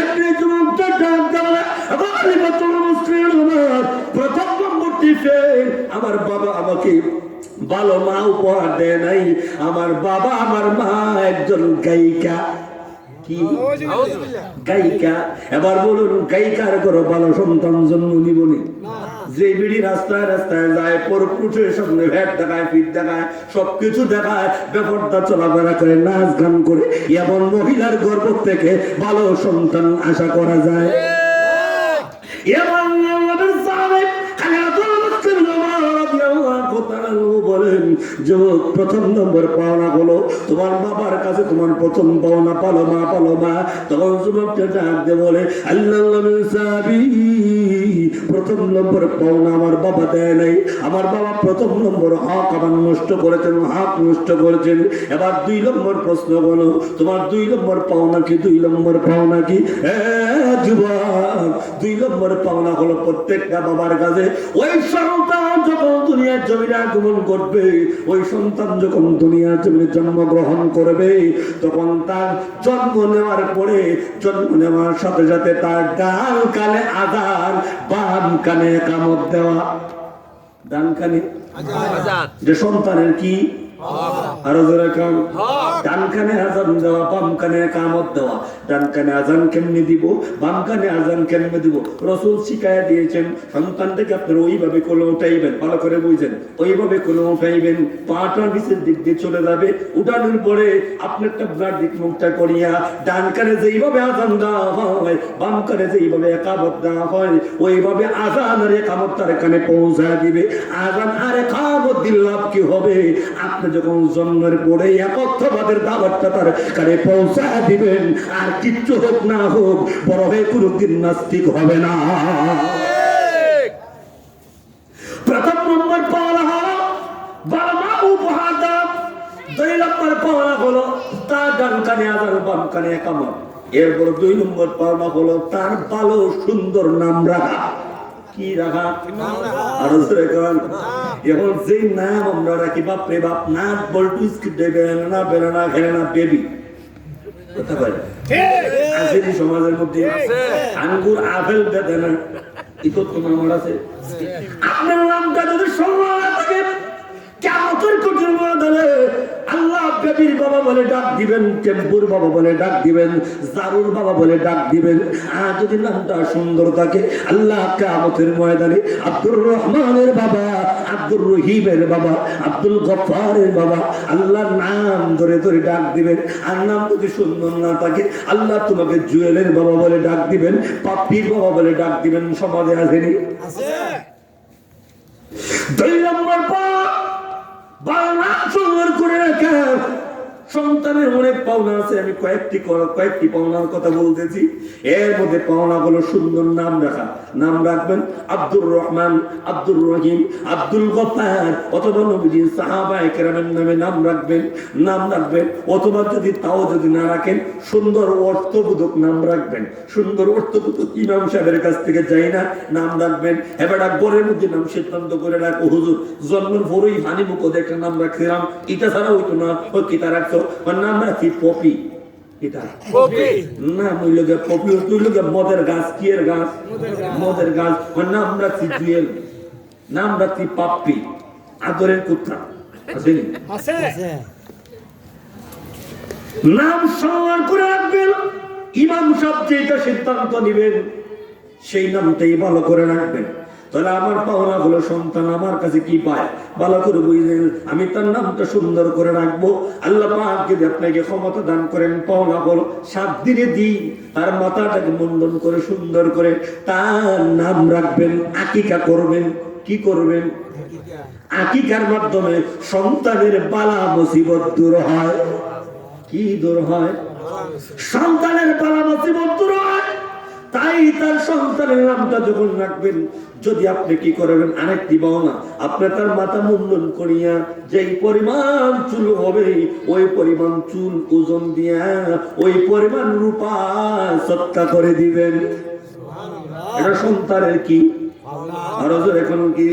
এমনি তোমাকে ডাক দেওয়া প্রথম নম্বরটি ফেল। আমার বাবা আমাকে ভালো মা উপহার দেয় নাই, আমার বাবা আমার মা একজন গায়িকা। কি গায়িকা? এবার বলুন, গায়িকার করো ভালো সন্তান জন্ম নিবনি? যে বিড়ি রাস্তায় রাস্তায় যায়, পরপুরুষের সামনে ভ্যাট দেখায়, পিঠ দেখায়, সবকিছু দেখায়, বেপরদা চলাফেরা করে, নাচ গান করে, এমন মহিলার গর্ভ থেকে ভালো সন্তান আশা করা যায়? এবং আমাদের সাহেব বলেন, যুবক, প্রথম নম্বর পাওনা হলো তোমার বাবার কাছে তোমার প্রথম পাওনা পালো মা, পালো মা। তখন যুবকটা ডাকতে বলে, আল্লাহ প্রথম নম্বর পাওনা আমার বাবা দেয় নাই, আমার বাবা প্রথম নম্বর হক আমার নষ্ট করেছেন, হক নষ্ট করেছেন। এবার 2 নম্বর প্রশ্ন বলো, তোমার 2 নম্বর পাওনা কি? 2 নম্বর পাওনা কি? যুবক, 2 নম্বর পাওনা হলো প্রত্যেকটা বাবার কাছে ওই সন্তান যখন দুনিয়ার জমিনে আগমন করবে, ওই সন্তান যখন দুনিয়ার জমিনে জন্মগ্রহণ করবে, তখন তার জন্ম নেওয়ার পরে, জন্ম নেওয়ার সাথে সাথে তার ডান কানে আযান, বাম কানে ইকামত দেওয়া। ডান কানে আযান, যে সন্তানের কি? আরো জোরে কান। ডান কানে আযান দেওয়া, বাম কানে ইকামত দেওয়া। ডান কানে আযান কেমনে দিব, বাম কানে আযান কেমনে দিব? রাসূল শিখায়া দিয়েছেন, সন্তানটাকে আপনারা ওইভাবে কোলে উঠাইবেন, ভালো করে বুঝেন, ওইভাবে কোলে উঠাইবেন, পাটা নিচের দিক দিয়ে চলে যাবে, উঠানোর পরে আপনি একটা ব্লাড দিক মুখটা করিয়া ডান কানে যেইভাবে আযান দেওয়া হয়, বাম কানে যেইভাবে ইকামত দেওয়া হয়, ওইভাবে আযান আর ইকামত তার কানে পৌঁছায় দিবে। আযান আর ইকামত দিলে লাভ কি হবে? আপনি যখন জন্মের পরে একত্ববাদের দাওয়াতটা তার কানে পৌঁছায় দিবেন, আর কিচ্ছু হোক না হোক, বড় হয়ে কোনোদিন নাস্তিক হবে না। প্রথম নম্বর পাওয়া হলো বাবা মা উপহার দাও। 2 নম্বর পাওয়া হলো তার ডান কানে আযান, বাম কানে ইকামত। এরপর 2 নম্বর পাওয়া হলো তার ভালো সুন্দর নাম রাখা। কি রাখা? আরো জোরে কান। এখন যে নাম আমরা রাখি, বাপরে বাপ, নাট বল্টু স্কিপ দেবে না, বেরানা খেলে না, বেবি, কথা বলে আছে সমাজের মধ্যে। আঙ্গুর আপেল দেবে না, ইতো তোমার আমার আছে। আপনার নামটা যদি সম্মান থাকে, কিয়ামতের কঠিন ময়দানে আল্লাহ বেবির বাবা বলে ডাক দিবেন, টেম্পুর বাবা বলে ডাক দিবেন, জারুর বাবা বলে ডাক দিবেন। আর যদি নামটা সুন্দর থাকে, আল্লাহ কিয়ামতের ময়দানে আব্দুর রহমানের বাবা, আব্দুর রহিমের বাবা, আব্দুল গফফারের বাবা, আল্লাহর নাম ধরে ধরে ডাক দিবেন। আর নাম যদি সুন্দর না থাকে, আল্লাহ তোমাকে জুয়েলের বাবা বলে ডাক দিবেন, পাপ্পির বাবা বলে ডাক দিবেন। সমাজে আসেনি? 2 নম্বর সুন্দর করে রাখা। সন্তানের অনেক পাওনা আছে, আমি কয়েকটি পাওনার কথা বলতেছি। এর মধ্যে পাওনা হলো সুন্দর নাম রাখা। নাম রাখবেন আব্দুর রহমান, আব্দুর রহিম, আব্দুল গফফার, অথবা নবীজি সাহাবায়ে কেরামের নামে নাম রাখবেন। নাম রাখবেন, অথবা যদি তাও যদি না রাখেন, সুন্দর অর্থবোধক নাম রাখবেন। সুন্দর অর্থবোধক ইমাম সাহেবের কাছ থেকে যাই না, নাম রাখবেন। এবার ঘরের মধ্যে নাম সিদ্ধান্ত করে রাখো, হুজুর জন্মের পরেই হানি মুখ একটা নাম রাখছিলাম, এটা ছাড়া হইতো না, ওই কিতা রাখছো? নাম রাখছি পপি। এটা পপি না, মইলগে পপি, তুইলগে মদের গাছ। কি এর গাছ? মদের গাছ। নাম রাখছি জুয়েল, নাম রাখছি পাপ্পি, আদরের কুত্তা। আসেনি? আছে। নাম সম্মান করে রাখবেন। ইমাম সাহেব যেটা সিদ্ধান্ত নিবেন, সেই নামটাই ভালো করে রাখবেন। তাহলে আমার পাওনা হলো সন্তান আমার কাছে কি পায়, ভালো করে বুঝলেন। আমি তার নামটা সুন্দর করে রাখবো। আল্লাহ পাক যদি আপনাকে ক্ষমতা দান করেন, পাওনা হলো 7 দিনে দিন তার মাথাটাকে মুন্ডন করে সুন্দর করে তার নাম রাখবেন, আকিকা করবেন। কি করবেন? আকিকার মাধ্যমে সন্তানের বালা মুসিবত দূর হয়। কি দূর হয়? সন্তানের বালা মুসিবত দূর হয়। তাই তার সন্তানের নামটা যখন রাখবেন, যদি আপনি কি করবেন, আরেকটি পাওনা, আপনি তার মাথা মুন্ডন করিয়া যেই পরিমাণ চুল হবে, ওই পরিমাণ চুল ওজন দিয়া ওই পরিমাণ রূপা সৎকা করে দিবেন। এটা সন্তানের কি? আরো এখন কি?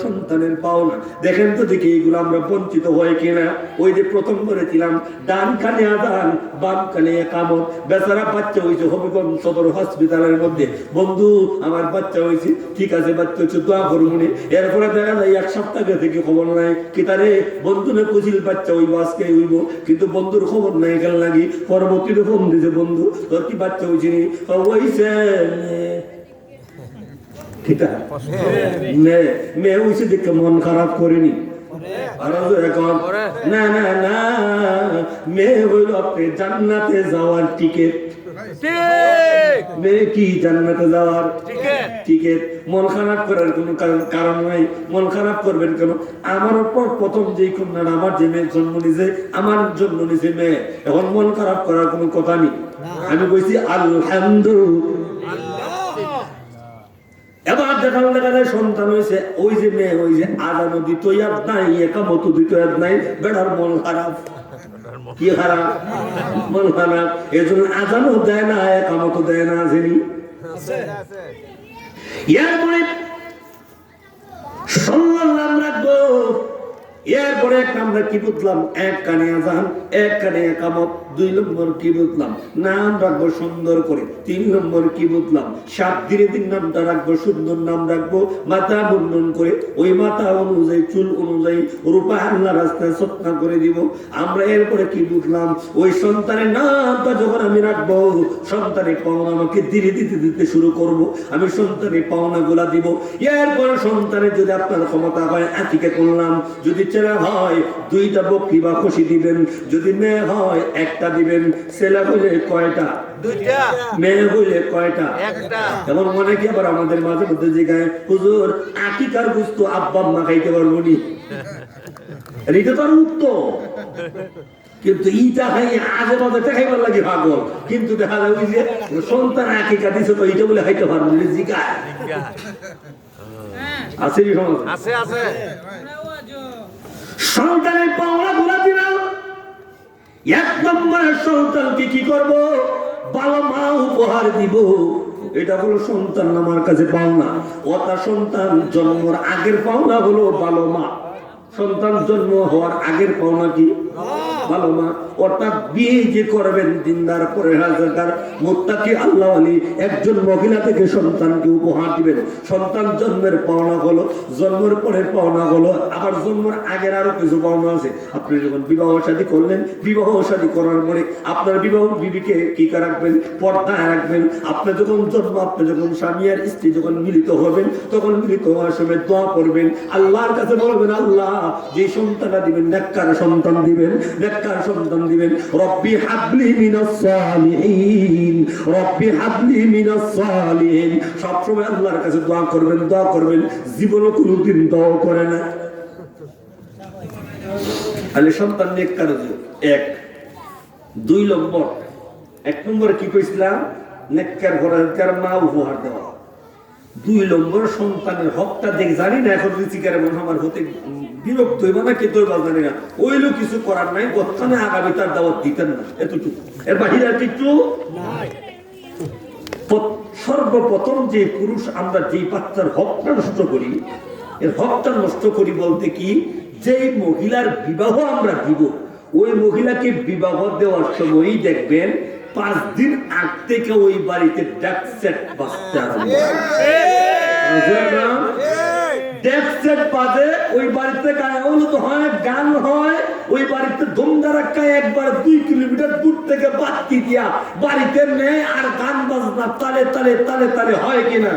সন্তানের পাওনা। দেখেন তো দেখি এগুলো আমরা বঞ্চিত হয় কিনা। ওই যে প্রথম বলেছিলাম, ডান কানে আযান, বাম কানে ইকামত। বেচারা বাচ্চা হয়েছে হবিগঞ্জ সদর হসপিটালের মধ্যে। বন্ধু, আমার বাচ্চা হয়েছে, ঠিক আছে, বাচ্চা হচ্ছে, দোয়া করবনি। এরপরে দেখা যায় এক সপ্তাহ থেকে খবর নাই। কি তারে বন্ধু না কুচিল বাচ্চা হইব, আজকে হইব, কিন্তু বন্ধুর খবর নাই। কেন লাগি পরবর্তীতে ফোন দিছে, বন্ধু তোর কি বাচ্চা হয়েছে? হইছে মেয়ে হয়েছে দেখে মন খারাপ করিনি। না না না, মেয়ে হইল আপনি জান্নাতে যাওয়ার টিকিট। মেয়ে কি জান্নাতে যাওয়ার টিকিট। মন খারাপ করার কোন কারণ নাই। মন খারাপ করবেন কেন? আমার প্রথম যে কন্যা, আমার যে মেয়ে জন্ম নিছে, আমার জন্ম নিছে মেয়ে। এখন মন খারাপ করার কোনো কথা নেই। আমি কইছি আলহামদুলিল্লাহ। এবার দেখা যায় সন্তান হয়েছে, ওই যে মেয়ে, ওই যে আজানও দিত ইয়াদ নাই, একামত দিত ইয়াদ নাই, বেড়ার মন খারাপ। কি খারাপ? মন খারাপ। এই জন্য আজানও দেয় না, একামত দেয় না। জেনি এরপরে সম্মান নাম রাখবো। এরপরে আমরা কি বুঝলাম? এক কানে আজান, এক কানে একামত। 2 নম্বর কি বুঝলাম? নাম রাখবো সুন্দর করে। 3 নম্বর কি বুঝলাম? 7 দিনে 3 নামটা রাখবো, সুন্দর নাম রাখবো, মাথা মুন্ডন করে ওই মাথা অনুযায়ী, চুল অনুযায়ী রূপা আল্লাহ রাস্তায় সৎনা করে দিব আমরা। এরপরে কি বুঝলাম? ওই সন্তানের নামটা যখন আমি রাখবো, সন্তানের পাওনা আমাকে ধীরে ধীরে দিতে শুরু করব। আমি সন্তানের পাওনা গুলা দিব। এরপরে সন্তানের যদি আপনার ক্ষমতা হয়, আকিকা করলাম। যদি ছেলে হয় 2টা বকরি বা খুশি দিবেন, যদি মেয়ে হয় 1টা দিবেন। ছেলে হইলে কয়টা? 2টা। মেয়ে হইলে কয়টা? 1টা। এমন মনে কি আবার আমাদের মাঝে মধ্যে জিগায়, হুজুর আকিকার গোশত আব্বা আম্মা খাইতে পারবো নি? এটা তো উত্তর। কিন্তু ইটা খাই আজে বাজে খাইবার লাগে পাগল। কিন্তু দেখা যায় ওই যে সন্তান আকিকা দিছে, তো এইটা বলে খাইতে পারবো নি? জিগায় আছে আছে আছে। সন্তানের পাওনা গুলা দিলাম। 1 নম্বরের সন্তানকে কি করব? ভালো মা উপহার দিব। এটা হলো সন্তান আমার কাছে পাওনা। ওটা সন্তান জন্মের আগের পাওনা হলো ভালো মা। সন্তান জন্ম হওয়ার আগের পাওনা কি? ভালো মা। অর্থাৎ বিয়ে যে করবেন দিনদার, পরেজগার, মুত্তাকি, আল্লাহ ওয়ালি একজন মহিলা থেকে সন্তানকে উপহার দিবেন। সন্তান জন্মের পাওনা হলো, জন্মের পরের পাওনা হলো, আবার জন্মের আগের আরো কিছু পাওনা আছে। আপনি যখন বিবাহ শাদী করলেন, বিবাহ শাদী করার পরে আপনার বিবাহ বিবিকে কি রাখবেন? পর্দায় রাখবেন। আপনি যখন জন্ম, আপনি যখন স্বামী আর স্ত্রী যখন মিলিত হবেন, তখন মিলিত হওয়ার সময় দোয়া করবেন, আল্লাহর কাছে বলবেন, আল্লাহ যে সন্তানটা দিবেন নেককার সন্তান দিবেন, নেককার সন্তান দিবেন। রব্বি হাবলি মিনাস সালিহিন, রব্বি হাবলি মিনাস সালিহিন। সব সময় আল্লাহর কাছে দোয়া করবেন, দোয়া করবেন। জীবনে কোনোদিন দোয়া করে না। তাহলে সন্তান নেককার হবে 1। 2 নম্বর, 1 নম্বরে কি কইছিলাম? নেককার ঘরের মা উপহার দেওয়া। 2 নম্বর সন্তানের হকটা দেখ জানি না। এখন রিচিকারে মনে আমার হতে বিরক্ত হইবা না, কে তোর জানি না। ওইলো কিছু করার নাই, বর্তমানে আগামী তার দাওয়াত দিতেন না, এতটুকু। এর বাহিরে আর কিছু নাই। সর্বপ্রথম যে পুরুষ আমরা যে বাচ্চার হকটা নষ্ট করি, এর হকটা নষ্ট করি বলতে কি, যে মহিলার বিবাহ আমরা দিব, ওই মহিলাকে বিবাহ দেওয়ার সময়ই দেখবেন 5 দিন আগ থেকে ওই বাড়িতে ডাক সেট বাজতে আরম্ভ বাজে। ওই বাড়িতে হয়, গান হয়। ওই বাড়িতে ধুমধারাক্কায় একবার 2 কিলোমিটার দূর থেকে বাতি দিয়া বাড়িতে নেয়, আর গান বাজনা তালে তালে তালে তালে হয় কিনা?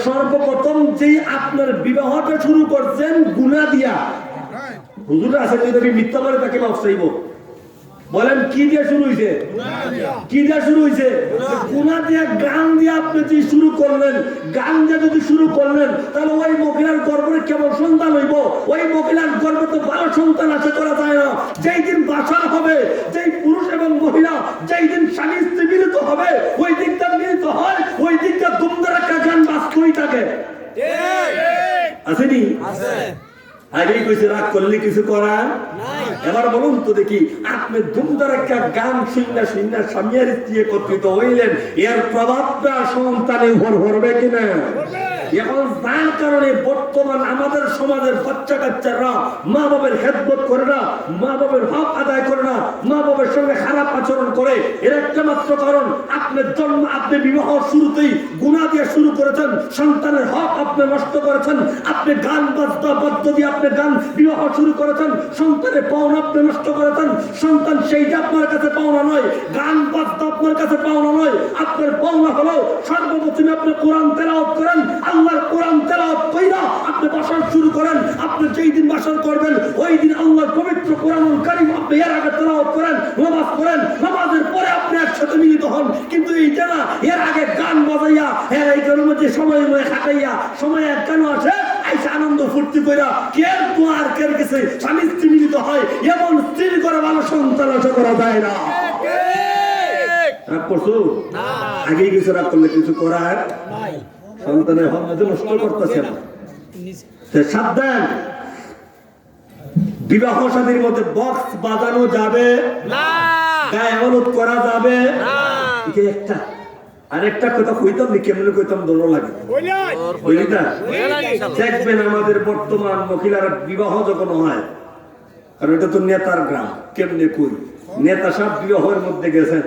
সর্বপ্রথম যেই আপনার বিবাহটা শুরু করছেন গুনাহ দিয়া, হুজুর আছে যদি মিথ্যা বলে তাকে মাফ চাইব। বলেন কি দিয়ে শুরু হয়েছে? কি দিয়ে শুরু হয়েছে? গুনাহ দিয়ে, গান দিয়ে আপনি যে শুরু করলেন, গান দিয়ে যদি শুরু করলেন, তাহলে ওই মহিলার গর্ভে কেমন সন্তান হইব? ওই মহিলার গর্ভে তো 12 সন্তান আশা করা যায় না। যেই দিন বাসর হবে, যেই পুরুষ এবং মহিলা যেই দিন স্বামী স্ত্রী মিলিত হবে, ওই দিকটা মিলিত হয়, ওই দিকটা দুমদারাক্কা গান বাস্তবই থাকে। আসেনি? আগেই কইছে রাগ করলে কিছু করার নাই। এবার বলুন তো দেখি, আপনি ধুমধারাক্কা গান শুননা শুননা স্বামী আর স্ত্রী একত্রিত হইলেন, এর প্রভাবটা সন্তানে উপর পড়বে কিনা? এখন যার কারণে বর্তমান আমাদের সমাজের বাচ্চা কাচ্চারা মা বাবার খেদমত করে না, মা বাবার হক আদায় করে না, মা বাবার সঙ্গে খারাপ আচরণ করে, এর একটা মাত্র কারণ আপনার জন্ম, আপনি বিবাহ শুরুতেই গুনাহ দিয়ে শুরু করেছেন, সন্তানের হক আপনি নষ্ট করেছেন, আপনি গান বাজনা বাদ্য দিয়ে আপনি গান বিবাহ শুরু করেছেন, সন্তানের পাওনা আপনি নষ্ট করেছেন। সন্তান সেইটা আপনার কাছে পাওনা নয়, গান বাজনা আপনার কাছে পাওনা নয়, আপনার পাওনা হলো সর্বপ্রথমে আপনি কোরআন তেলাওয়াত করেন, আল্লাহর কোরআন তেলাওয়াত কইরা আপনি বাসর শুরু করেন। আপনি যেই দিন বাসর করবেন ওই দিন আল্লাহর পবিত্র কোরআনুল কারীম আপনি এর আগে তেলাওয়াত করেন, নামাজ পড়েন, নামাজের পরে আপনি একসাথে মিলিত হন। কিন্তু এইটা না, এর আগে গান বাজাইয়া এই কারণে মধ্যে সময় খাটাইয়া সময় এক কেন আসে আইসা আনন্দ ফুর্তি কইরা কে তো আর কে গেছে স্বামী স্ত্রী মিলিত হয়, এমন স্ত্রী করে ভালো সন্তান আশা করা যায় না। রাগ করছো? আগেই কিছু রাগ করলে কিছু করার নাই। সন্তানের হক নষ্ট করতেছেন, সাবধান। বিবাহ শাদীর মধ্যে বক্স বাজানো যাবে না, গায়ে হলুদ করা যাবে না। এটা একটা। আরেকটা কথা কইতাম নি, কেমনে কইতাম দোলো লাগে বুঝলি না? দেখবেন আমাদের বর্তমান মহিলারা বিবাহ যখন হয়, আর এটা তো নেতার গ্রাম, কেমনে কই নেতা সাহেব বিবাহের মধ্যে গেছেন,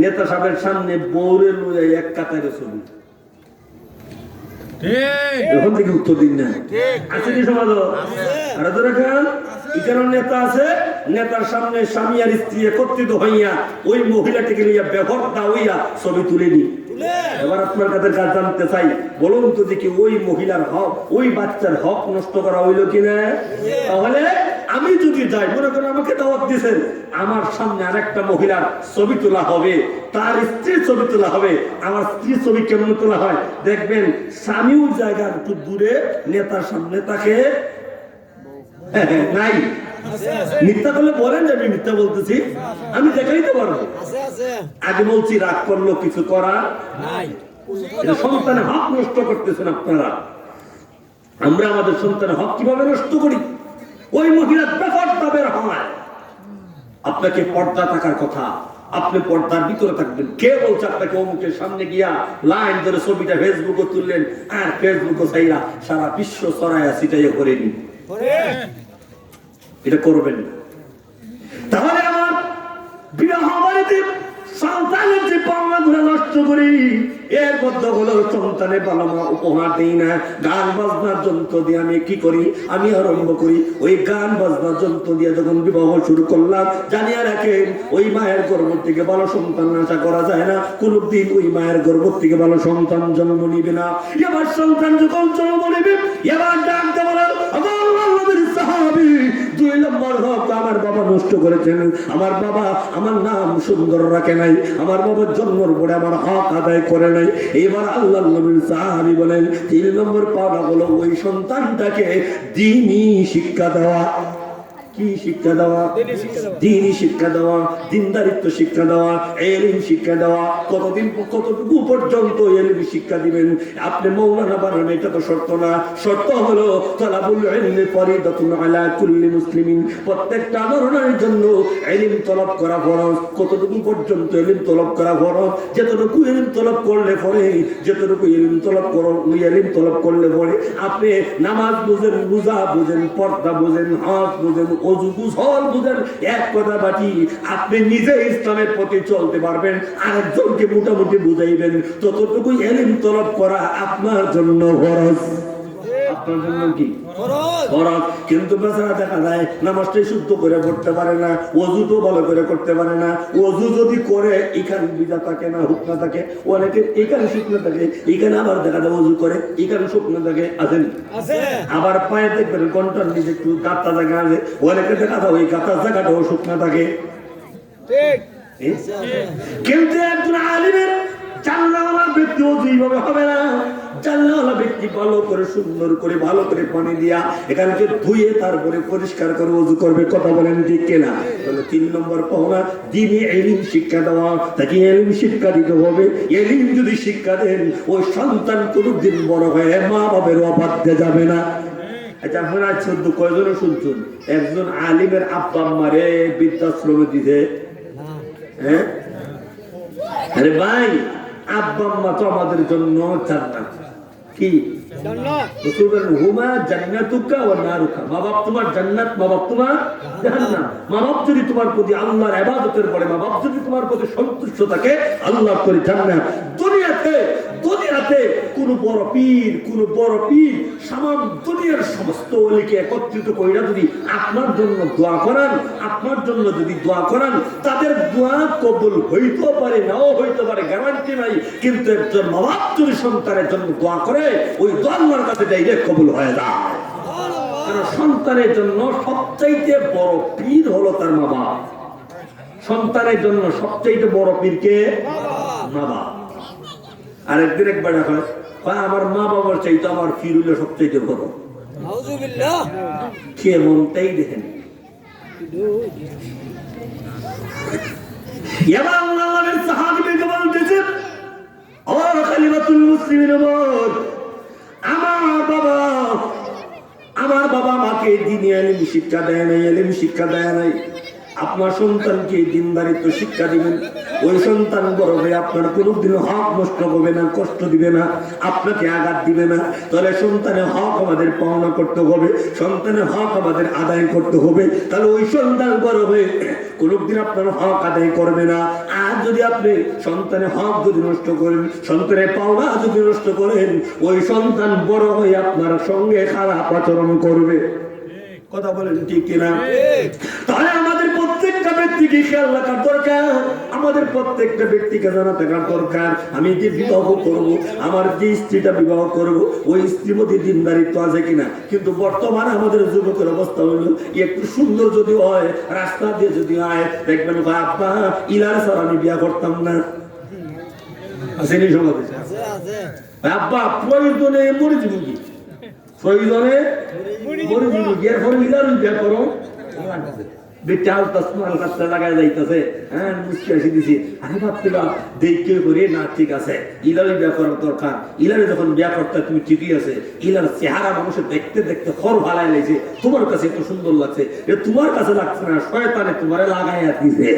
নেতা সাহেবের সামনে বউরে লইয়া এক কাতারে ছবি। এখন থেকে উত্তর দিন না, আছে কি সমাজ? আর ধরে খান এখানে নেতা আছে, নেতার সামনে স্বামী আর স্ত্রী একত্রিত হইয়া ওই মহিলাটিকে নিয়ে ব্যবহারটা হইয়া ছবি তুলে নি। এবার আপনার কাছে কাজ জানতে চাই, বলুন তো দেখি ওই মহিলার হক, ওই বাচ্চার হক নষ্ট করা হইল কিনা? তাহলে আমি যদি যাই, মনে করেন আমাকে দাওয়াত দিয়েছেন, আমার সামনে আরেকটা মহিলার ছবি তোলা হবে, তার স্ত্রীর ছবি তোলা হবে। আমার স্ত্রীর ছবি কেমন তোলা হয় দেখবেন, স্বামীও জায়গা একটু দূরে, নেতার সামনে তাকে নাই। মিথ্যা করলে বলেন যে আমি মিথ্যা বলতেছি, আমি দেখাইতে পারবো। আগে বলছি রাগ করলো কিছু করার নাই। সন্তানের হক নষ্ট করতেছেন আপনারা। আমরা আমাদের সন্তানের হক কিভাবে নষ্ট করি? ওই মহিলার ব্যাপারটা বের হয়, আপনাকে পর্দা থাকার কথা, আপনি পর্দার ভিতরে থাকবেন। কে বলছে আপনাকে অমুকের সামনে গিয়া লাইন ধরে ছবিটা ফেসবুকে তুললেন আর ফেসবুকে চাইরা সারা বিশ্ব ছড়াইয়া ছিটাইয়া করে নিন? এটা করবেন না। তাহলে আমার বিবাহ বাড়িতে সন্তানের যে পাওনাগুলো নষ্ট করি, এর মধ্যে হলো সন্তানের ভালো উপহার দিই না। গান বাজনার যন্ত্র দিয়ে আমি কি করি? আমি আরম্ভ করি ওই গান বাজনার যন্ত্র দিয়ে যখন বিবাহ শুরু করলাম, জানিয়ে রাখেন ওই মায়ের গর্ভ থেকে ভালো সন্তান আশা করা যায় না। কোনদিন ওই মায়ের গর্ভ থেকে ভালো সন্তান জন্ম নিবে না। এবার সন্তান যখন জন্ম নিবে, এবার ডাকতে বলে সাহাবী, 2 নম্বর হক আমার বাবা নষ্ট করেছেন। আমার বাবা আমার নাম সুন্দর রাখে নাই, আমার বাবার জন্মের পরে আমার হক আদায় করে নাই। এবার আল্লাহর নবীর সাহাবী বলেন 3 নম্বর পাওয়া হলো ওই সন্তানটাকে দ্বীনি শিক্ষা দেওয়া। কি শিক্ষা দেওয়া? দ্বীনি শিক্ষা দেওয়া, দিনদারিত্ব শিক্ষা দেওয়া, ইলম শিক্ষা দেওয়া। কতটুকু পর্যন্ত ইলম শিক্ষা দিবেন? আপনি মাওলানা বানাবেন এটা তো শর্ত না। শর্ত হলো তালাবুল ইলমি ফরিদাতুন আলা কুল্লি মুসলিমিন, প্রত্যেকটা নরের জন্য ইলম তলব করা ফরজ। কতটুকু পর্যন্ত ইলম তলব করা ফরজ? যতটুকু ইলম তলব করলে পরে, যতটুকু ইলম তলব করলে পরে আপনি নামাজ বুঝেন, রোজা বুঝেন, পর্দা বুঝেন, হজ বুঝেন, ওযু গোসল বুঝেন, এক কথা বাকি আপনি নিজে ইসলামের প্রতি চলতে পারবেন, আরেকজনকে মোটামুটি বুঝাইবেন। ততটুকু ইলম তলব করা আপনার জন্য ফরজ। আপনার জন্য কি ফরজ? কিন্তু বেচারা দেখা যায় নামাজটাই শুদ্ধ করে পড়তে পারে না, ওযুটাও ভালো করে করতে পারে না। ওযু যদি করে এখানে বিজা থাকে না, হুকনা থাকে, অনেকে এখানে শুকনো থাকে, এখানে আবার দেখা যায় ওযু করে এখানে শুকনো থাকে, আছে আবার পায়ে দেখবেন ঘন্টার নিচে একটু গাঁথা জায়গা আছে, অনেকে দেখা যায় ওই গাঁথার জায়গাটাও শুকনো থাকে।
ঠিক
কিন্তু একজন আলিমের জান্নাতওয়ালা ব্যক্তি ওইভাবে হবে না। জান্নাতওয়ালা ব্যক্তি ভালো করে সুন্দর করে ভালো করে পানি দিয়া এখানকে ধুয়ে তারপরে পরিষ্কার করে ওযু করবে। কথা বলেন ঠিক কিনা? তাহলে 3 নম্বর পাওনা দ্বীনি ইলম শিক্ষা দেওয়া। তাকে ইলম শিক্ষা দিতে হবে। ইলম যদি শিক্ষা দেন ওই সন্তান কোনোদিন বড় হয়ে মা বাবার অবাধ্যে যাবে না। আচ্ছা আপনারা শুদ্ধ কয়জনে শুনছেন একজন আলিমের আব্বা আম্মারে বৃদ্ধাশ্রমে দিতে? হ্যাঁ, আরে ভাই আব্বা আম্মা তো আমাদের জন্য জান্নাত। কি
জান্নাত?
রাসূল বলেন হুমা জান্নাতুকা ওয়া নারুকা। মা বাপ তোমার জান্নাত, মা বাপ তোমার জাহান্নাম। মা বাপ যদি তোমার প্রতি আল্লাহর ইবাদতের পরে মা বাপ যদি তোমার প্রতি সন্তুষ্ট থাকে আল্লাহর করে জান্নাত। দুনিয়াতে কোন বড় পীর সামাম দুনিয়ার সমস্ত ওলিকে একত্রিত কইরা যদি আপনার জন্য দোয়া করান তাদের দোয়া কবুল হইতেও পারে নাও হইতে পারে, গ্যারান্টি নাই। কিন্তু একজন মা বাপ যদি সন্তানের জন্য দোয়া করে ওই দোয়া আল্লাহর কাছে ডাইরেক্ট কবুল হয়ে যায়। কারণ সন্তানের জন্য সবচাইতে বড় পীর হলো তার মা বাপ। সন্তানের জন্য সবচাইতে বড় পীর কে? মা বাপ। আরেকদিন একবার এখন আমার মা বাবার চাইতে আমার পীর হইল সবচাইতে বড়।
নাউজুবিল্লাহ।
কেমনটাই দেখেন। এবার আল্লাহর সাহাবীকে বলতেছে ও খলিফাতুল মুসলিমিন ওমর, আমার বাবা আমাকে দ্বীনি ইলম শিক্ষা দেয় নাই। আপনার সন্তানকে দ্বীনদারিত্ব শিক্ষা দিবেন। ওই সন্তান বড় হয়ে আপনার কোনোদিন হক নষ্ট করবে না, কষ্ট দিবে না, আপনাকে আঘাত দিবে না। তাহলে সন্তানের হক আমাদের পালন করতে হবে, সন্তানের হক আমাদের আদায় করতে হবে। তাহলে ওই সন্তান বড় হয়ে কোনোদিন আপনার হক আদায় করবে না। আর যদি আপনি সন্তানের হক যদি নষ্ট করেন, সন্তানের পাওনা যদি নষ্ট করেন, ওই সন্তান বড় হয়ে আপনার সঙ্গে খারাপ আচরণ করবে। কথা বলেন ঠিক কিনা? তাহলে আমাদের প্রত্যেকটা ব্যক্তিকে খেয়াল রাখার দরকার, আমাদের প্রত্যেকটা ব্যক্তিকে জানা থাকার দরকার। আমি যে বিবাহ করব, আমার যে স্ত্রীটা বিবাহ করব, ওই স্ত্রীর মধ্যে দিনদারিত্ব আছে কিনা। কিন্তু বর্তমানে আমাদের যুবকের অবস্থা হলো একটু সুন্দর যদি হয়, রাস্তা দিয়ে যদি হয়, দেখবেন আব্বা ইলার স্যার আমি বিয়া করতাম না। আসেনি সমাজে আব্বা প্রয়োজনে মরে জীবন কি প্রয়োজনে লাগাই যাইতেছে। হ্যাঁ মুশকিল দিছি। আরে ভাবছিলা দেখে করে না ঠিক আছে, ইলার বিয়া করার দরকার। ইলারে যখন বিয়া করতে তুমি ঠিকই আছে, ইলার চেহারা মানুষের দেখতে দেখতে খর ভালাই লাগছে, তোমার কাছে একটু সুন্দর লাগছে, তোমার কাছে লাগছে না, শয়তানে তোমারে লাগাইয়া দিছে।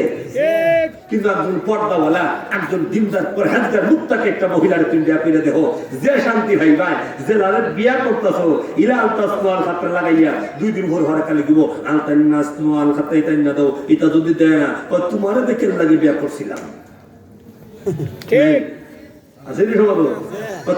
কিন্তু একজন পর্দাওয়ালা, একজন দিনদার পরহেজগার মুত্তাকি একটা মহিলার তুমি বিয়া করে দেখো, যে শান্তি ভাই ভাই, যে লালে বিয়া করতেছো ইলা আলতাসমাল খাতে লাগাইয়া 2 দিন ভোর ঘরে কালে দিব আলতান্নাসমাল খাতে তাইনা দাও, এটা যদি দেয় না তোমারে দেখে লাগি বিয়া করছিলাম। ঠিক আছে নি সবাই?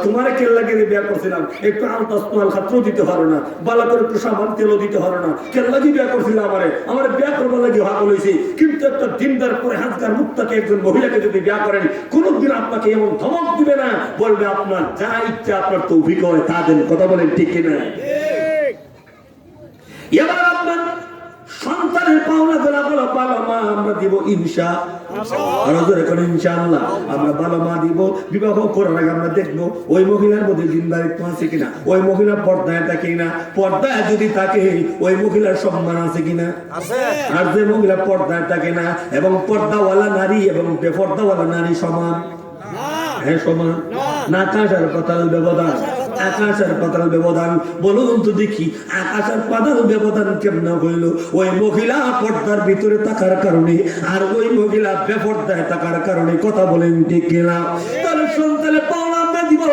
তোমারে কেল লাগে বিয়া করছিলাম, একটু আলতাসমাল খাত্র দিতে পারো না, বালা করে একটু সাবান তেলও দিতে পারো না, কেল লাগি বিয়া করছিলাম, আমার বিয়া করবার লাগি হাগল হইছে। কিন্তু একটা দিনদার পরহেজগার মুত্তাকি একজন মহিলাকে যদি বিয়া করেন, কোনদিন আপনাকে এমন ধমক দিবে না, বলবে আপনার যা ইচ্ছা আপনার তৌফিক হয় তা দেন। কথা বলেন ঠিক কিনা? এবার আপনার সন্তানের পাওনা গুলা বলো ভালো মা আমরা দিব ইনশাআল্লাহ, আমরা ভালো মা দিব। বিবাহ করার আগে আমরা দেখবো ওই মহিলার মধ্যে দিনদারিত্ব আছে কিনা, ওই মহিলা পর্দায় থাকে কিনা, পর্দায় যদি থাকে ওই মহিলার সম্মান আছে কিনা। আর যে মহিলা পর্দায় থাকে না, এবং পর্দাওয়ালা নারী এবং বেপর্দাওয়ালা নারী সমান? হ্যাঁ সমান না? আকাশ আর পাতাল ব্যবধান, আকাশ আর পাতাল ব্যবধান। বলুন তো দেখি আকাশ আর পাতাল ব্যবধান কেমন হইল? ওই মহিলা পর্দার ভিতরে থাকার কারণে আর ওই মহিলা বেপর্দায় থাকার কারণে। কথা বলেন ঠিক কিনা? তাহলে সন্তানের পাওনা আমরা দিব,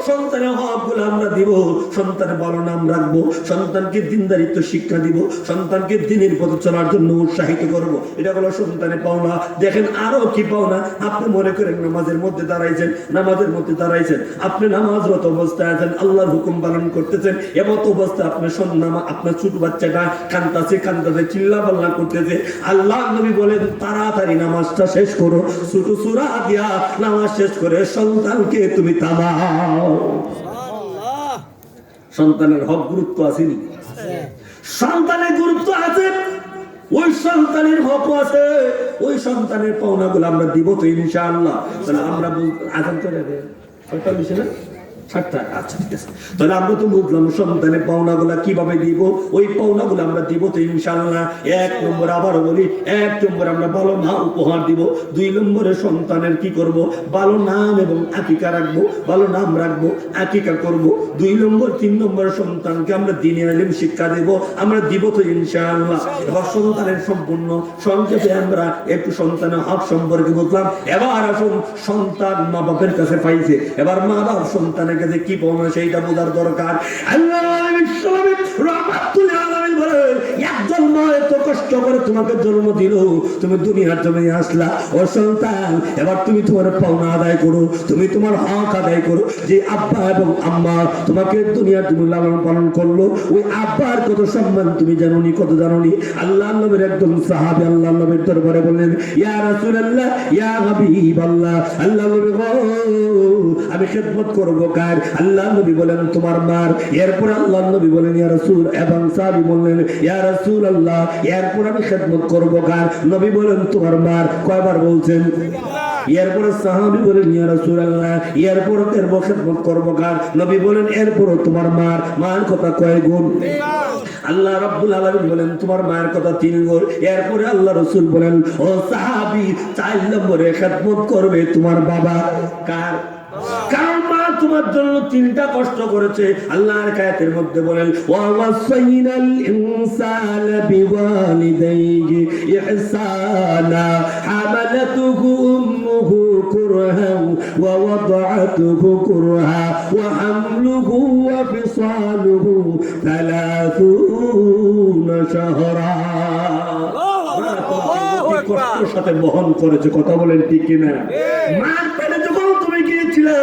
সন্তানের হক গুলো আমরা দিব, সন্তানের ভালো নাম রাখবো, সন্তানকে দিনদারিত্ব শিক্ষা দিব, সন্তানকে দিনের পথে চলার জন্য উৎসাহিত করব। এটা হলো সন্তানের পাওনা। দেখেন আরো কি পাওনা। আপনি মনে করেন নামাজের মধ্যে দাঁড়াইছেন, আপনি নামাজরত অবস্থায় আছেন, আল্লাহর হুকুম পালন করতেছেন, এমত অবস্থায় আপনার ছোট বাচ্চাটা কান্দাছে চিল্লা পাল্লা করতেছে। আল্লাহ নবী বলেন তাড়াতাড়ি নামাজটা শেষ করো, ছোট সূরা দিয়া নামাজ শেষ করে সন্তানকে তুমি থামাও। সন্তানের হক গুরুত্ব আছে নি? সন্তানের গুরুত্ব আছে। ওই সন্তানের হক আছে, ওই সন্তানের পাওনাগুলো আমরা দিব তো ইনশাআল্লাহ। তাহলে আমরা আজান করে দেব কয়টা বিষয় না 7টা। আচ্ছা ঠিক আছে, তাহলে আমরা তো বুঝলাম সন্তানের পাওনাগুলা কিভাবে দিব। ওই পাওনাগুলো আমরা দিব তো ইনশাআল্লাহ। 1 নম্বর আবারও বলি, 1 নম্বর আমরা ভালো মা উপহার দিব। 2 নম্বরে সন্তানের কি করব, ভালো নাম এবং আকিকা রাখবো, ভালো নাম রাখবো, আকিকা করব। 2 নম্বর 3 নম্বর সন্তানকে আমরা দ্বীনি ইলম শিক্ষা দেব, আমরা দিব তো ইনশাআল্লাহ। এবার সন্তানের সম্পূর্ণ সংক্ষেপে আমরা একটু সন্তানের হক সম্পর্কে বুঝলাম। এবার আসুন, সন্তান মা বাপের কাছে পাইছে, এবার মা বাপ সন্তানের কাছে কি পাওনা সেইটা বোঝার দরকার। আল্লাহ বিশ্বনবী রাহমাতুল আলামিন বলেন, একজন মা এত কষ্ট করে তোমাকে জন্ম দিল, তুমি দুনিয়ার জমিনে আসলা, ও সন্তান এবার তুমি তোমার পাওনা আদায় করো, তুমি তোমার হক আদায় করো। যে আব্বা এবং আম্মা তোমাকে দুনিয়ার জমিনে লালন পালন করলো, ওই আব্বার কত সম্মান তুমি জানোনি, কত জানোনি। আল্লাহ নবীর একজন সাহাবী আল্লাহ নবীর দরবারে বললেন, ইয়া রাসূলুল্লাহ, ইয়া হাবিবাল্লাহ, আল্লাহ নবী গো, আমি খেদমত করব কার? আল্লাহ নবী বলেন তোমার মার। এরপর আল্লাহ নবী বলেন ইয়া রাসূল, এবং সাহাবী বললেন ইয়া রাসূলুল্লাহ, এরপর আমি খেদমত করব কার? নবী বলেন তোমার মার। কয়বার বলছেন? এরপরে সাহাবী বলেন ইয়া রাসূলুল্লাহ, এরপর খেদমত করব কার? নবী বলেন এরপর তোমার মার। মার কথা কয় গুণ? আল্লাহ রাব্বুল আলামিন বলেন তোমার মায়ের কথা 3 গুণ। এরপরে আল্লাহ রাসূল বলেন ও সাহাবী, 4 নম্বরে খেদমত করবে তোমার বাবা। কার? কারণ মা তোমার জন্য 3টা কষ্ট করেছে। আল্লাহর আয়াতের মধ্যে বলেন ওয়া ওয়াসাইনাল ইনসানা বিওয়ালিদাইহি ইহসানা হামালাতুহু উম্মুহু কুরহান ওয়া ওয়াদাআতুহু কুরহা ওয়া হামলুহু ওয়া ফিসালুহু 30 শাহরা। কষ্টের সাথে বহন করেছে, কথা বলেন ঠিক কিনা? মা পেটে যখন তুমি গিয়েছিলে,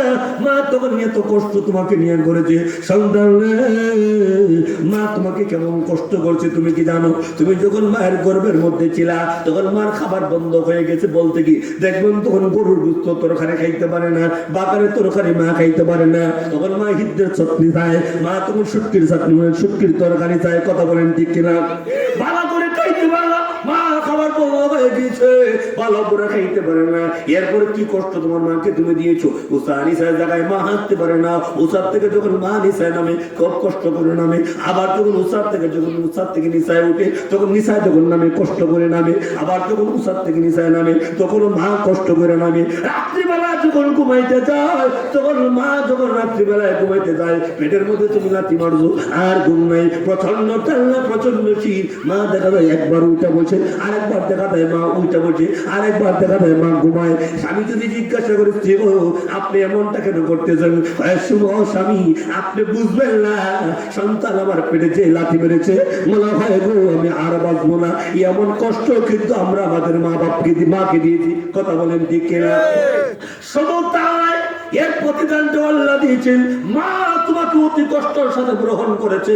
মা তখন এত কষ্ট তোমাকে নিয়ে করেছে। সন্তান মা তোমাকে কেমন কষ্ট করছে তুমি কি জানো? তুমি যখন মায়ের গর্ভের মধ্যে ছিলা, তখন মার খাবার বন্ধ হয়ে গেছে। বলতে কি দেখবেন তখন গরুর গুস্ত তরকারি খাইতে পারে না, বাকারের তরকারি মা খাইতে পারে না। তখন মা হিদ্দের চাটনি চায়, মা তখন শুটকির চাটনি শুটকির তরকারি চায়, কথা বলেন ঠিক কিনা? ভালো করে খাইতে পারে না, মা খাবার বন্ধ হয়ে গেছে, ভালো করে খাইতে পারে না। এরপরে কি কষ্ট তোমার মাকে তুমি দিয়েছো। উষা নিশায় জায়গায় মা হাঁটতে পারে না, উষার থেকে যখন মা নিশায় নামে খুব কষ্ট করে নামে। আবার যখন উষার থেকে নিশায় উঠে, তখন নিশায় যখন নামে কষ্ট করে নামে। আবার যখন উষার থেকে নিশায় নামে, তখন মা কষ্ট করে নামে। রাত্রিবেলা যখন ঘুমাইতে যায়, তখন মা যখন রাত্রিবেলায় ঘুমাইতে যায়, পেটের মধ্যে তুমি লাথি মারছো আর ঘুম নাই, প্রচন্ড ঠান্ডা, প্রচন্ড শীত। মা দেখা যায় একবার উল্টা বসে, আরেকবার দেখা যায় মা উল্টা বসে, আরেকবার দেখা যায় মা ঘুমায়। স্বামী যদি জিজ্ঞাসা করে আপনি এমনটা কেন করতেছেন? স্বামী আপনি বুঝবেন না, সন্তান আমার পেটে যে লাথি মেরেছে, মনে হয় গো আমি আর বাঁচবো না। এমন কষ্ট কিন্তু আমরা আমাদের মা বাপকে মাকে দিয়েছি, কথা বলেন ঠিক কিনা? শুধু তাই, এর প্রতিদানটা আল্লাহ দিয়েছেন। মা তোমাকে অতি কষ্টের সাথে গ্রহণ করেছে,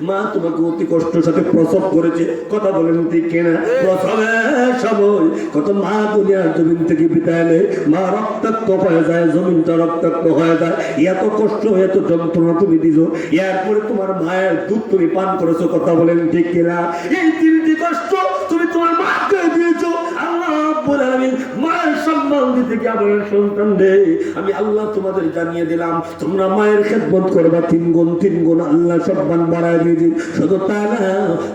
মা তোমাকে অতি কষ্টের সাথে প্রসব করেছে, কথা বলেন ঠিক কিনা? প্রসবের সময় কত মা দুনিয়ার জমিন থেকে বিদায় নেয়, মা রক্তাক্ত হয়ে যায়, জমিনটা রক্তাক্ত হয়ে যায়। এত কষ্ট, এত যন্ত্রণা তুমি দিছো, এরপরে তোমার মায়ের দুধ তুমি পান করেছো, কথা বলেন ঠিক কিনা? এই 3টি কষ্ট তুমি তোমার মাকে দিয়েছো। আল্লাহ রাব্বুল আলামিন মায়ের সম্মান দিতে গিয়ে বলেন সন্তান রে, আমি আল্লাহ তোমাদের জানিয়ে দিলাম তোমরা মায়ের খেদমত করবা 3 গুণ আল্লাহ সম্মান বাড়ায় দিয়েছে। শুধু তা না,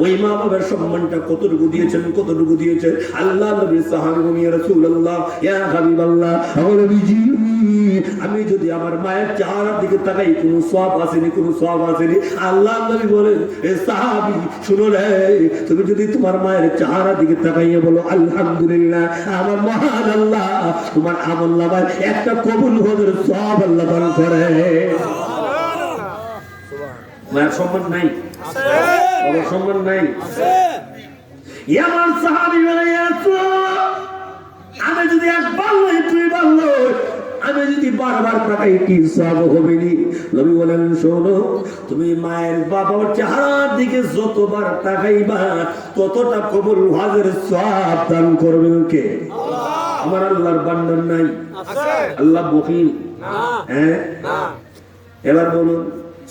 ওই মা বাবার সম্মানটা কতটুকু দিয়েছেন, কতটুকু দিয়েছেন। আল্লাহ নবী সাহাবী বলেন ইয়া রাসূলুল্লাহ, ইয়া হাবিবাল্লাহ, নবীজি আমি যদি আমার মায়ের চেহারার দিকে তাকাই কোনো সওয়াব আসেনি, কোনো সওয়াব আসেনি। আল্লাহ নবী বলেন এ সাহাবী শুনো রে, তুমি যদি তোমার মায়ের চেহারার দিকে তাকাইয়া বলো আলহামদুলিল্লাহ, আমার মহান আল্লাহ তোমার আমল নামায় একটা কবুল হওয়ার সওয়াব আল্লাহ দান করে। মায়ের সম্মান নাই, বাবার সম্মান নাই। এমন সাহাবী বলে আমি যদি একবার নয় 2 বার নয়, আমি যদি বারবার তাকাই কি সওয়াব হবে নি? নবী বলেন শোনো, তুমি মায়ের বাবার চেহারার দিকে যতবার তাকাইবা ততটা কবুল হওয়ার সওয়াব দান করবেন কে? আমার আল্লাহর বান্দার নাই? আল্লাহ বখিল? হ্যাঁ, এবার বলুন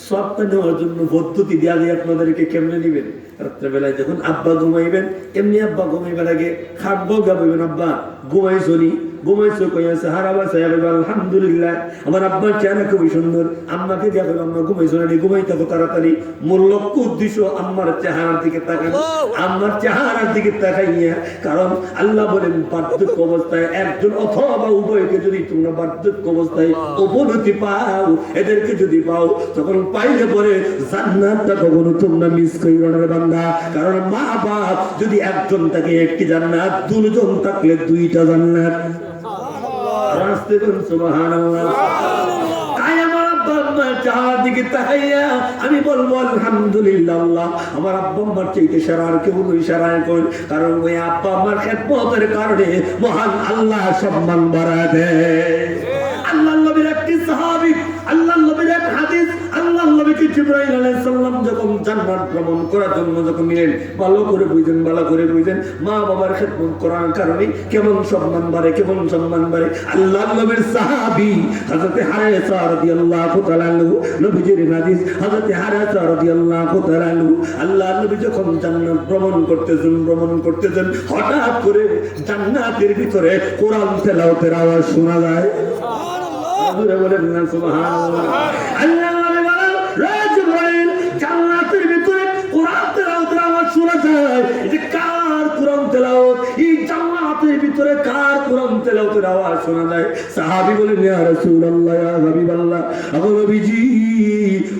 সবটা নেওয়ার জন্য পদ্ধতি দেওয়া দিয়ে আপনাদেরকে কেমনে নিবেন। রাত্রেবেলায় যখন আব্বা ঘুমাইবেন, এমনি আব্বা ঘুমাইবার আগে খাটবো গাবইবেন, আব্বা ঘুমাইছনি, ঘুমাইছো কইয়াছে হারাবা সাহেব আলহামদুলিল্লাহ, আমার আব্বার চেহারা খুবই সুন্দর, আম্মাকে দিয়া কইব আম্মা ঘুমাইছো না, ঘুমাই থাকো তাড়াতাড়ি। মূল লক্ষ্য উদ্দেশ্য আম্মার চেহারার দিকে তাকানো, আম্মার চেহারার দিকে তাকাইয়া, কারণ আল্লাহ বলেন বার্ধক্য অবস্থায় একজন অথবা উভয়কে যদি তোমরা বার্ধক্য অবস্থায় উপলব্ধি পাও, এদেরকে যদি পাও, তখন পাইলে পরে জান্নাতটা কখনো তোমরা মিস কইরো না বান্দা। কারণ মা বাপ যদি একজন থাকে একটি জান্নাত, দুজন থাকলে দুইটা জান্নাত। রাস্তে কোন সুবহানাল্লাহ। তাই আমার আব্বা আম্মার চেহারার দিকে তাকাইয়া আমি বলবো আলহামদুলিল্লাহ, আল্লাহ আমার আব্বা আম্মার চাইতে সেরা আর কেউ নয়, সেরায় কোন। কারণ ওই আব্বা আম্মার খেদমতের কারণে মহান আল্লাহ সম্মান বাড়ায় দেয়। আল্লাহর নবীর একটি সাহাবী, আল্লাহর নবীর এক হাদিস, আল্লাহর নবীকে জিবরাইল আলাইহিস সালাম যখন জান্নাত ভ্রমণ করার জন্য যখন নিলেন, ভালো করে বুঝেন, ভালো করে বুঝেন, মা বাবার খেদমত করার কারণে কেমন সম্মান বাড়ে, কেমন সম্মান বাড়ে। আল্লাহর নবীর সাহাবী হযরত হারেসা রাদিয়াল্লাহু তাআলা আনহু, নবীজির হাদিস, হযরত হারেসা রাদিয়াল্লাহু তাআলা আনহু, আল্লাহর নবী যখন জান্নাত ভ্রমণ করতেছেন, হঠাৎ করে জান্নাতের ভিতরে কোরআন তেলাওয়াতের আওয়াজ শোনা যায়। বলেন না সুবহানাল্লাহ। আল্লাহ নবী বলেন, রে জিবরাইল, জান্নাতের ভিতরে কোরআন তেলাওয়াতের আওয়াজ শোনা যায়, এটা কার কোরআন তেলাওয়াত? এই জান্নাতের ভিতরে কার কোরআন তেলাওয়াতের আওয়াজ শোনা যায়? সাহাবী বলেন, ইয়া রাসূলুল্লাহ, ইয়া হাবিবাল্লাহ, আবু নবীজি,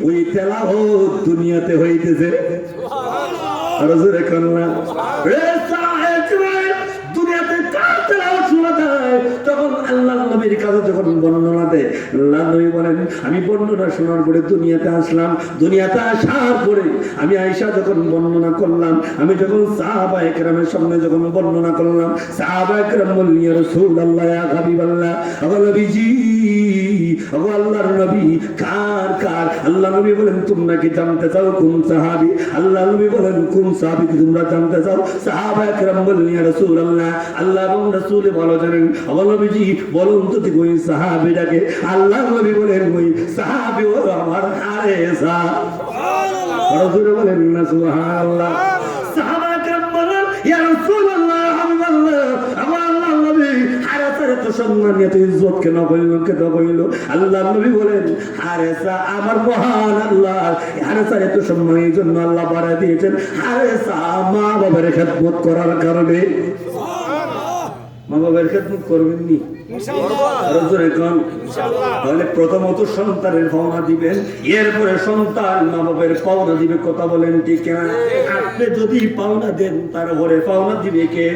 ওই তেলাওয়াত দুনিয়াতে হইতেছে। সুবহানাল্লাহ। আর জোরে কন্না, রে সাহেব জিবরাইল, দুনিয়াতে কার তেলাওয়াত শোনা যায়? তখন আল্লাহর নবীর কাছে যখন বর্ণনা দেয়, আল্লাহর নবী বলেন, আমি বর্ণনা শোনার পরে দুনিয়াতে আসলাম। দুনিয়াতে আসার পরে আমি আয়েশা যখন বর্ণনা করলাম, আমি যখন সাহাবায়ে কেরামের সামনে যখন বর্ণনা করলাম, সাহাবায়ে কেরাম বললেন, ইয়া রাসূলুল্লাহ, ইয়া হাবিবাল্লাহ, আবু নবীজি, আবু আল্লাহর নবী, কার কার? আল্লাহর নবী বলেন, তোমরা কি জানতে চাও কোন সাহাবী? আল্লাহর নবী বলেন, কোন সাহাবী তোমরা জানতে চাও? সাহাবায়ে কেরাম বললেন, ইয়া রাসূলুল্লাহ, আল্লাহ এবং রাসূল ভালো জানেন, আবু নবীজি বলুন তো ওই সাহাবীটাকে। আল্লাহর নবী বলেন, ওই সাহাবী হলো আমার হারেসা। সুবহানাল্লাহ। আর জোরে বলেন না সুবহানাল্লাহ। সাহাবায়ে কেরাম বলেন, ইয়া রাসূলুল্লাহ, হাবিবাল্লাহ, আমার আল্লাহর নবী হারেসার এত সম্মান, এত ইজ্জত কেন কইল? আল্লাহর নবী বলেন, হারেসা আমার মহান আল্লাহ, হারেসার এত সম্মান এই জন্য আল্লাহ বাড়ায় দিয়েছেন, হারেসা মা বাবার খেদমত করার কারণে। মা বাবার খেদমত করবেন নি? তাহলে প্রথমত সন্তানের পাওনা দিবেন, এরপরে সন্তান মা বাবার পাওনা দিবে। কথা বলেন ঠিক না? আপনি যদি পাওনা দেন, তারপরে পাওনা দিবে কে?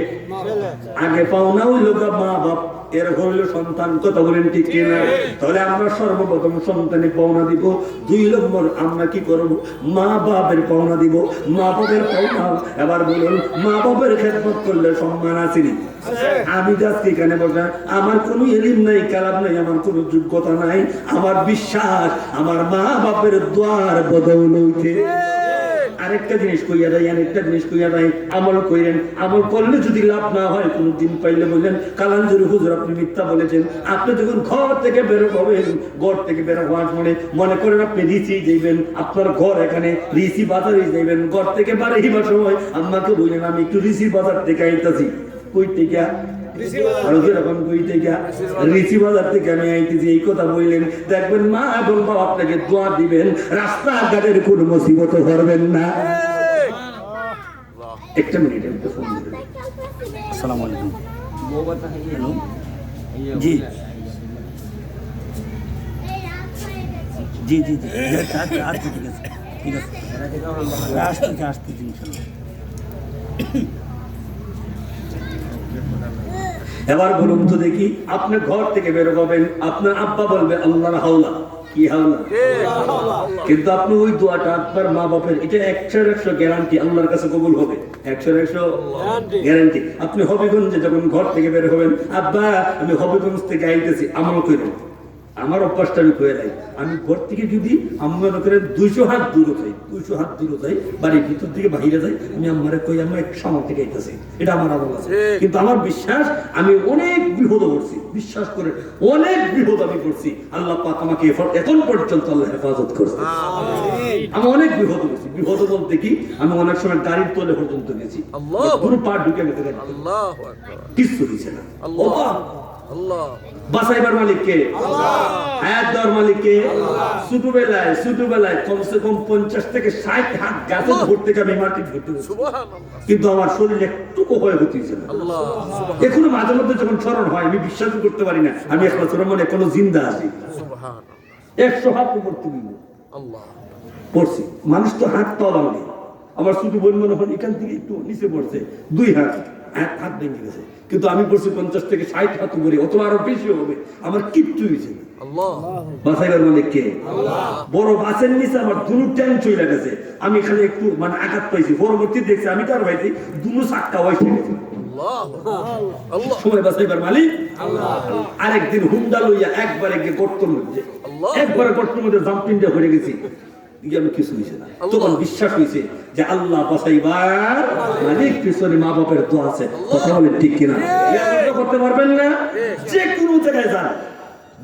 আগে পাওনা হইল মা বাপ, এর হইল সন্তান। কথা বলেন ঠিক কিনা? তাহলে আমরা সর্বপ্রথম সন্তানের পাওনা দিব, 2 নম্বর আমরা কি করব? মা বাবার পাওনা দিব। মা বাবার পাওনা, এবার বলুন, মা বাবার খেদমত করলে সম্মান আসেনি? আমি আজকে এখানে বসে, আমার কোনো ইলম নাই, কালাম নাই, আমার কোনো যোগ্যতা নাই, আমার বিশ্বাস আমার মা বাপের দোয়ার বদৌলতে। আরেকটা জিনিস কইয়া দেয়, আরেকটা জিনিস কইয়া দেয়, আমল কইরেন। আমল করলে যদি লাভ না হয়, কোনো দিন পাইলে বললেন, কালাঞ্জুরি হুজুর আপনি মিথ্যা বলেছেন। আপনি যখন ঘর থেকে বের হবেন, ঘর থেকে বের হওয়ার মনে করেন আপনি রিসি যাইবেন, আপনার ঘর এখানে, রিসি বাজারে যাইবেন, ঘর থেকে বাড়ি হইবার সময় আম্মাকে বললেন, আমি একটু রিসি বাজার থেকে আইতাছি। কই থেকে? দেখবেন মা এবং বাবা আপনাকে দোয়া দিবেন, রাস্তাঘাটের কোন মুসিবত করবেন না। একটা মিনিট, ফোন দিবেন। আসসালামু আলাইকুম। হ্যালো, জি জি জি জি, আচ্ছা ঠিক আছে, ঠিক আছে, আসতে ইনশাআল্লাহ। এবার বলুন তো দেখি, আপনি ঘর থেকে বের হবেন, আপনার আব্বা বলবে আল্লাহর হাওলা। কি হাওলা? কিন্তু আপনি ওই দোয়াটা আপনার মা বাপের, এটা 100% গ্যারান্টি আল্লাহর কাছে কবুল হবে। 100% গ্যারান্টি। আপনি হবিগঞ্জে যখন ঘর থেকে বের হবেন, আব্বা আমি হবিগঞ্জ থেকে আইতেছি, আমল করেন। আমার অভ্যাসটা আমি কয়ে নাই, আমি ঘর থেকে যদি আমি মনে করেন 200 হাত দূরে যাই, 200 হাত দূরে যাই, বাড়ির ভিতর থেকে বাইরে যাই, আমি আমার কই আমার এক সময় থেকে আইতেছি, এটা আমার আমল আছে। কিন্তু আমার বিশ্বাস আমি অনেক বিপদ করছি, বিশ্বাস করে অনেক বিপদ আমি করছি, আল্লাহ পাক আমাকে এখন পর্যন্ত আল্লাহ হেফাজত করছে। আমি অনেক বিপদ করছি, বিপদ বলতে কি আমি অনেক সময় গাড়ির তলে পর্যন্ত গেছি, কোনো পা ঢুকে গেছে, কিছু হয়েছে না। বাসাইবার মালিক কে? হায়াত দেওয়ার মালিক কে? ছোটবেলায় কমসে কম 50 থেকে 60 হাত গাছের ভোর থেকে আমি মাটি ঘুরতে, কিন্তু আমার শরীর একটুকু হয়ে হতেছে না। এখনো মাঝে মধ্যে যখন স্মরণ হয় আমি বিশ্বাস করতে পারি না আমি এখন মনে কোনো জিন্দা আছি। 100 হাত উপর তুমি পড়ছি, মানুষ তো হাত পাওয়া ভাঙে। আমার ছোট বোন মনে হয় এখান থেকে একটু নিচে পড়ছে, 2 হাত হাত ভেঙে গেছে, কিন্তু আমি পড়ছি 50 থেকে 60 হাত উপরে, অথবা আরো বেশি হবে, আমার কিচ্ছু হয়েছে না। বাসাইবার মালিক কে? বড় বাসের নিচে আমার দুনো ট্যাঙ্ক চলে গেছে, আমি এখানে একটু মানে আঘাত পাইছি, পরবর্তী দেখছি আমি তার পাইছি দুনো চাক্কা ওয়াইছে গেছে। সময় বাসাইবার মালিক। আরেকদিন হুন্ডা লইয়া একবারে গিয়ে গর্তের মধ্যে, একবারে গর্তের মধ্যে জাম্পিং দিয়ে পড়ে গেছি, আমি কিছু হয়েছে না। তখন বিশ্বাস হয়েছে যে আল্লাহ বাসাইবার মালিক, পিছনে মা বাপের দোয়া আছে। কথা বলেন ঠিক কিনা? করতে পারবেন না, যে কোনো জায়গায় যান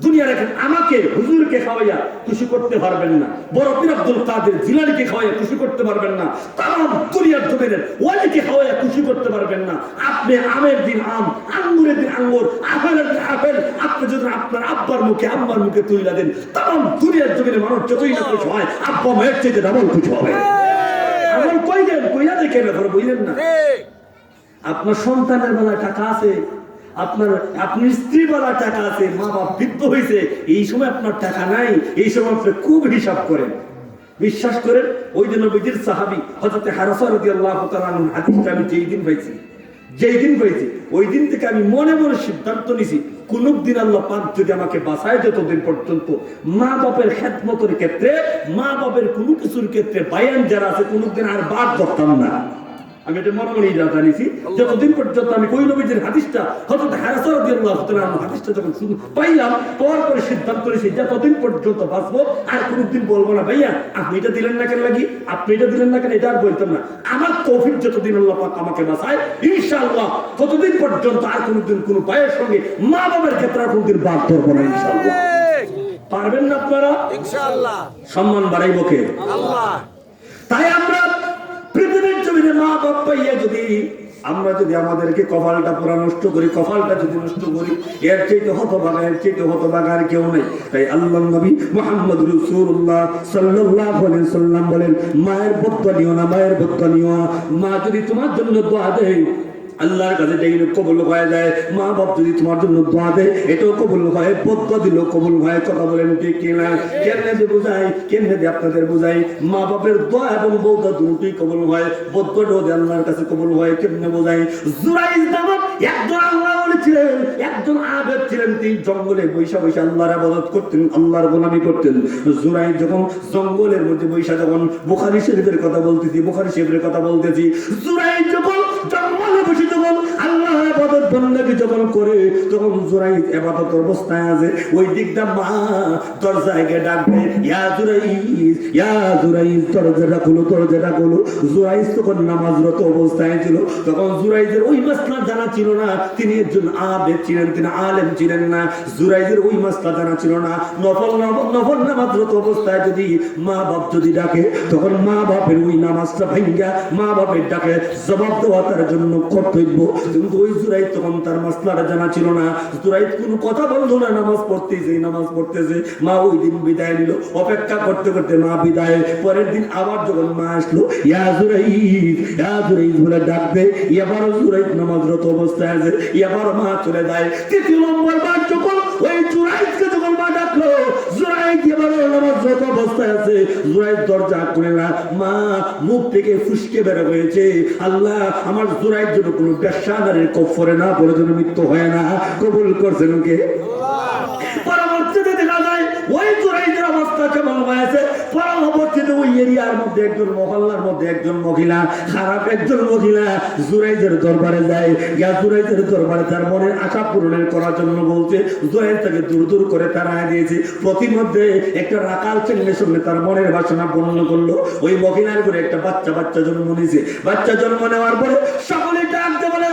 দুনিয়ার এখন আমাকে হুজুরকে খাওয়াইয়া খুশি করতে পারবেন না, বড় পীর আব্দুল কাদের জিলানীকে খাওয়াইয়া খুশি করতে পারবেন না, তাম দুনিয়ার জমিনের ওয়ালিকে খাওয়াইয়া খুশি করতে পারবেন না। আপনি আমের দিন আম, আঙ্গুরের দিন আঙ্গুর, আপেলের দিন আপেল, আপনি যদি আপনার আব্বার মুখে আম্মার মুখে তুইলা দেন, তাম দুনিয়ার জমিনের মানুষ যতই না খুশি হয়, আব্বা মায়ের চাইতে ডাবল খুশি হবে। আমল কই দেন, কইয়া দেখে ব্যাপার বুঝলেন না। আপনার সন্তানের বেলায় টাকা আছে, আপনার স্ত্রী বেলা টাকা আছে, মা বাপ বৃদ্ধ হয়েছে, এই সময় আপনার টাকা নাই, এই সময় আপনি খুব হিসাব করেন। বিশ্বাস করেন ওই যে নবীজির সাহাবী হযরত হারাসা রাদিয়াল্লাহু তাআলা আনহু হাদিসটা আমি যেই দিন পাইছি ওই দিন থেকে আমি মনে মনে সিদ্ধান্ত নিছি, কোনদিন আল্লাহ পাক যদি আমাকে বাঁচায় যতদিন পর্যন্ত মা বাপের খেদমতের ক্ষেত্রে, মা বাপের কোনো কিছুর ক্ষেত্রে বায়ান যারা আছে কোনদিন আর বাদ ধরতাম না। আমি এটা মনে মনে জানিছি যতদিন পর্যন্ত আমি ওই নবীজির হাদিসটা হযরত হারাসা রাদিয়াল্লাহু তাআলা আনহু হাদিসটা যখন শুরু পাইলাম, পাওয়ার পরে সিদ্ধান্ত নিয়েছি যতদিন পর্যন্ত বাঁচবো আর কোনদিন বলবো না ভাইয়া আপনি এটা দিলেন না কেন লাগি, আপনি এটা দিলেন না কেন, এটা আর বলতাম না। আমার তৌফিক যতদিন আল্লাহ পাক আমাকে বাঁচায় ইনশাআল্লাহ ততদিন পর্যন্ত আর কোনদিন কোনো ভাইয়ের সঙ্গে মা বাবার ক্ষেত্রে আর কোনদিন বাদ ধরবো না ইনশাআল্লাহ। পারবেন না আপনারা? ইনশাআল্লাহ। সম্মান বাড়াইব কে? আল্লাহ। তাই আমরা পৃথিবীর জমিনে মা বাপ পাইয়া যদি আমরা যদি আমাদেরকে কপালটা পুরা নষ্ট করি, কপালটা যদি নষ্ট করি, এর চাইতে হতভাগা আর কেউ নেই। তাই আল্লাহর নবী মুহাম্মদ রাসূলুল্লাহ সাল্লাল্লাহু আলাইহি ওয়াসাল্লাম বলেন, মায়ের বদদুয়া নিও না, মায়ের বদদুয়া নিও না। মা যদি তোমার জন্য দোয়া দেয় আল্লাহর কাছে যেগুলো কবুল হয়ে যায়, মা বাপ যদি তোমার জন্য দোয়া দেয় এটাও কবুল হয়, বদদুয়া দিলেও কবুল হয়। কথা বলেন ঠিক কিনা? কেমনে যে বুঝাই, কেমনে যে আপনাদের বুঝাই, মা বাপের দোয়া এবং বদদুয়া দুটোই কবুল হয়, বদদুয়াটাও যে আল্লাহর কাছে কবুল হয়। কেমনে বোঝাই? জুরাইজ নামক একজন আল্লাহ ছিলেন, একজন আবেদ ছিলেন, তিনি জঙ্গলে বৈশা বৈশা আল্লাহর ইবাদত করতেন, আল্লাহর গোলামি করতেন। জুরাইজ যখন জঙ্গলের মধ্যে বৈশা, যখন বুখারী শরীফের কথা বলতেছি, জুরাইজ যখন জঙ্গলে বসে যখন আল্লাহর ইবাদত বندگی যখন করে, তখন জুরাইজ ইবাদত অবস্থায় আছে, ওই দিকটা মা দরজায় গিয়ে ডাকবে, ইয়া জুরাইজ দরজাটা খোলো। জুরাইজ তখন নামাজরত অবস্থায় ছিল, তখন জুরাইজের ওই মাসলা জানা ছিল না, তিনি একজন আবেদ ছিলেন, তিনি আলেম ছিলেন না। জুরাইজের ওই মাসলা জানা ছিল না। নফল নামাজরত অবস্থায় যদি মা বাপ যদি ডাকে, তখন মা বাপের ওই নামাজটা ভাঙ্গা মা বাপের ডাকে জবাব দেওয়া তার জন্য কর্তব্য। কিন্তু ওই জুরাইজ তখন তার মাসলাটা জানা ছিল না। জুরাইজ কোনো কথা বললো না, নামাজ পড়তেছে। মা ওই দিন বিদায় নিল, অপেক্ষা করতে করতে মা বিদায়। পরের দিন আবার যখন মা আসলো, ইয়া জুরাইজ বলে ডাকবে, এবারও জুরাইজ নামাজরত অবস্থায় আছে, এবারও মা চলে যায়। তৃতীয় নম্বর বার যখন ওই জুরাইজকে যখন মা ডাকলো, জুরাইজ এবারও নামাজরত অবস্থায় আছে, জুরাইজ দরজা খুলে না, মা মুখ থেকে ফুসকে বের হয়েছে, আল্লাহ আমার জুরাইজ যেন কোনো বেশ্যানারীর কফরে না পড়ে, যেন মৃত্যু হয় না। কবুল করছেন কে? পরবর্তীতে দেখা যায় ওই জুরাইজের অবস্থা অবস্থা কেমন হয়েছে। পরবর্তীতে ওই এরিয়ার মধ্যে একজন মহল্লার মধ্যে একজন মহিলা, খারাপ একজন মহিলা জুরাইজের দরবারে যায়। গিয়া জুরাইজের দরবারে তার মনের আশা পূরণের করার জন্য বলছে। জুরাইজ তাকে দূর দূর করে তাড়ায় দিয়েছে। প্রতিমধ্যে একটা রাকাল ছেলের সঙ্গে তার মনের বাসনা পূর্ণ করলো। ওই মহিলার করে একটা বাচ্চা জন্ম নিয়েছে। বাচ্চা জন্ম নেওয়ার পরে সকলে ডাকতে বলে,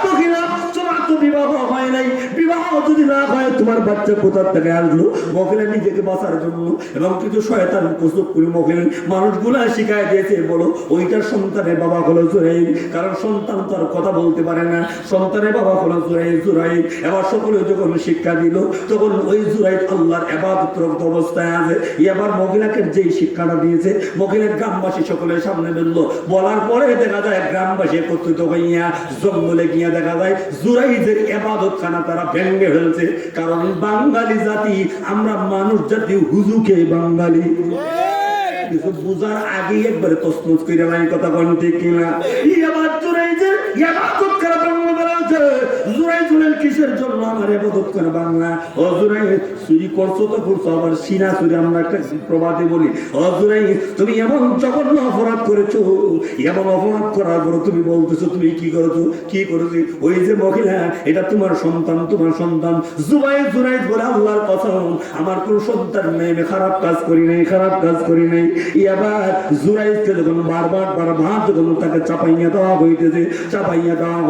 মহিলা তোমার তো বিবাহ হয় নাই, বিবাহ যদি না হয় তোমার বাচ্চা কোথার থেকে আসলো? মহিলা নিজেকে বাঁচার জন্য এবং কিছু শয়তান প্রস্তুত করে মহিলা মানুষগুলা শিখায় দিয়েছে, বলো ওইটার সন্তানের বাবা হলো জুরাইজ, কারণ সন্তান তো আর কথা বলতে পারে না, সন্তানের বাবা হলো জুরাইজ। এবার সকলে যখন শিক্ষা দিল তখন ওই জুরাইজ আল্লাহর ইবাদতরত অবস্থায় আছে। এবার মহিলাকে যেই শিক্ষাটা দিয়েছে, মহিলার গ্রামবাসী সকলের সামনে বললো। বলার পরে দেখা যায় গ্রামবাসী একত্রিত হইয়া জঙ্গলে গিয়ে দেখা যায় জুরাইজের ইবাদতখানা তারা ভেঙে ফেলছে। কারণ বাঙালি জাতি, আমরা মানুষ জাতি হুজুকে বাঙালি কিছু বুঝার আগেই একবারে তছনছ করে নাই কথা কোন ঠিক কিনা। এবার জুরাইজের ইবাদত করা বাংলা বেড়াচ্ছে। জুরাইজুলের কিসের জন্য আমার ইবাদত করে বাংলা? ও জুরাইজ চুরি করছো তো করছো, আবার সিনা চুরি আমরা একটা প্রবাদে বলি। ও জুরাইজ তুমি এমন জঘন্য অপরাধ করেছো, এমন অপরাধ করার পর তুমি বলতেছো তুমি কি করেছো? কি করেছি? ওই যে মহিলা, এটা তোমার সন্তান, তোমার সন্তান। জুরাইজ বলে আল্লাহর কসম আমার কোন সন্তান নেই, আমি খারাপ কাজ করি নাই, খারাপ কাজ করি নাই। এবার জুরাইজকে যখন বারবার যখন তাকে চাপাইয়া দেওয়া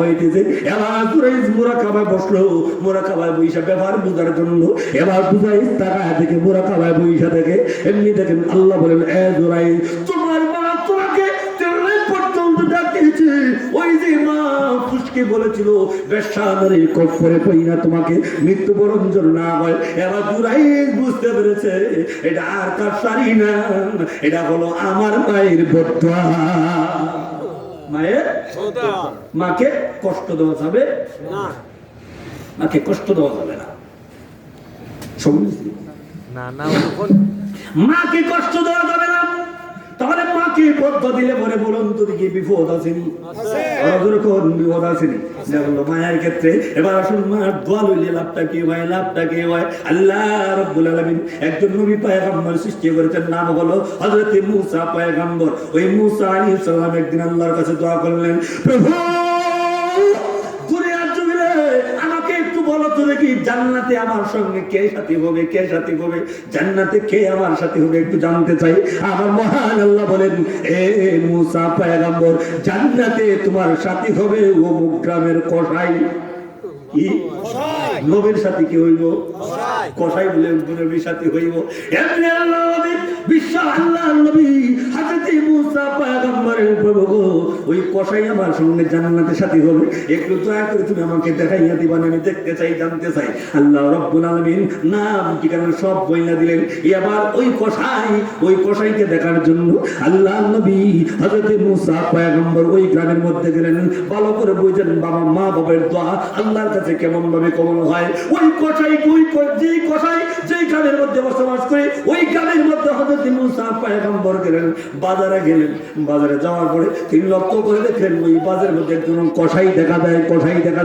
হইতেছে, এবার জুরাইজ মুরাকাবায় বসলো। মুরাকাবায় বইসা ব্যবহার বুঝার জন্য এবার জুরাইজ তাকায় থেকে মুরাকাবায় বইসা থেকে এমনি দেখেন আল্লাহ বলেন, এ জুরাইজ তোমার মা তোমাকে পর্যন্ত ডাকিয়েছে। ওই যে মা ফুসকে বলেছিল বেশ্যাদের কফরে পইনা তোমাকে মৃত্যুবরণ যেন না হয়। এবার জুরাইজ বুঝতে পেরেছে এটা আর কার সারি না, এটা হলো আমার মায়ের বদুয়া। মায়ের মাকে কষ্ট দেওয়া যাবে
না,
মাকে কষ্ট দেওয়া যাবে না। মাকে কষ্ট দেওয়া যাবে না। তাহলে মাকে পদ্ম দিলে পরে বলুন তো কি বিপদ আসেনি? বিপদ আসেনি মায়ের ক্ষেত্রে। এবার আসুন মার দোয়া লইলে লাভটা কি হয়? লাভটা কি হয়? আল্লাহ রাব্বুল আলামিন একজন নবী পয়গম্বর সৃষ্টি করেছেন, নাম হলো হযরত মূসা পয়গম্বর। ওই মূসা আলাইহিস সালাম একদিন আল্লাহর কাছে দোয়া করলেন, প্রভু আমাকে একটু বলো তো দেখি জান্নাতে আমার সঙ্গে কে সাথী হবে, কে সাথী হবে? জান্নাতে কে আমার সাথী হবে একটু জানতে চাই। আমার মহান আল্লাহ বলেন, এ মূসা পয়গম্বর জান্নাতে তোমার সাথী হবে অমুক গ্রামের কসাই। কি নবীর সাথী কি হইব? কসাই বলে নবীর সাথী হইব। এমনি আল্লাহ নবী বিশ্ব আল্লাহ নবী হযরত মূসা পয়গম্বরের প্রভু ওই কসাই আমার সঙ্গে জান্নাতের সাথী হবে, একটু দয়া করে তুমি আমাকে দেখাইয়া দিবা, আমি দেখতে চাই, জানতে চাই। আল্লাহ রাব্বুল আলামিন নাম ঠিকানা সব বইলা দিলেন। এবার ওই কসাইকে দেখার জন্য আল্লাহ নবী হযরত মূসা পয়গম্বর ওই গ্রামের মধ্যে গেলেন। ভালো করে বুঝেন বাবা, মা বাবার দোয়া আল্লাহর কাছে কেমন ভাবে কবুল হয়। ওই কসাই যেই কসাই যেই গ্রামের মধ্যে বসবাস করে, ওই গ্রামের মধ্যে হযরত মূসা পয়গম্বর গেলেন। বাজারে যাওয়ার পরে তিনি লক্ষ্য করে দেখলেন ওই বাজারের মধ্যে একজন কসাই দেখা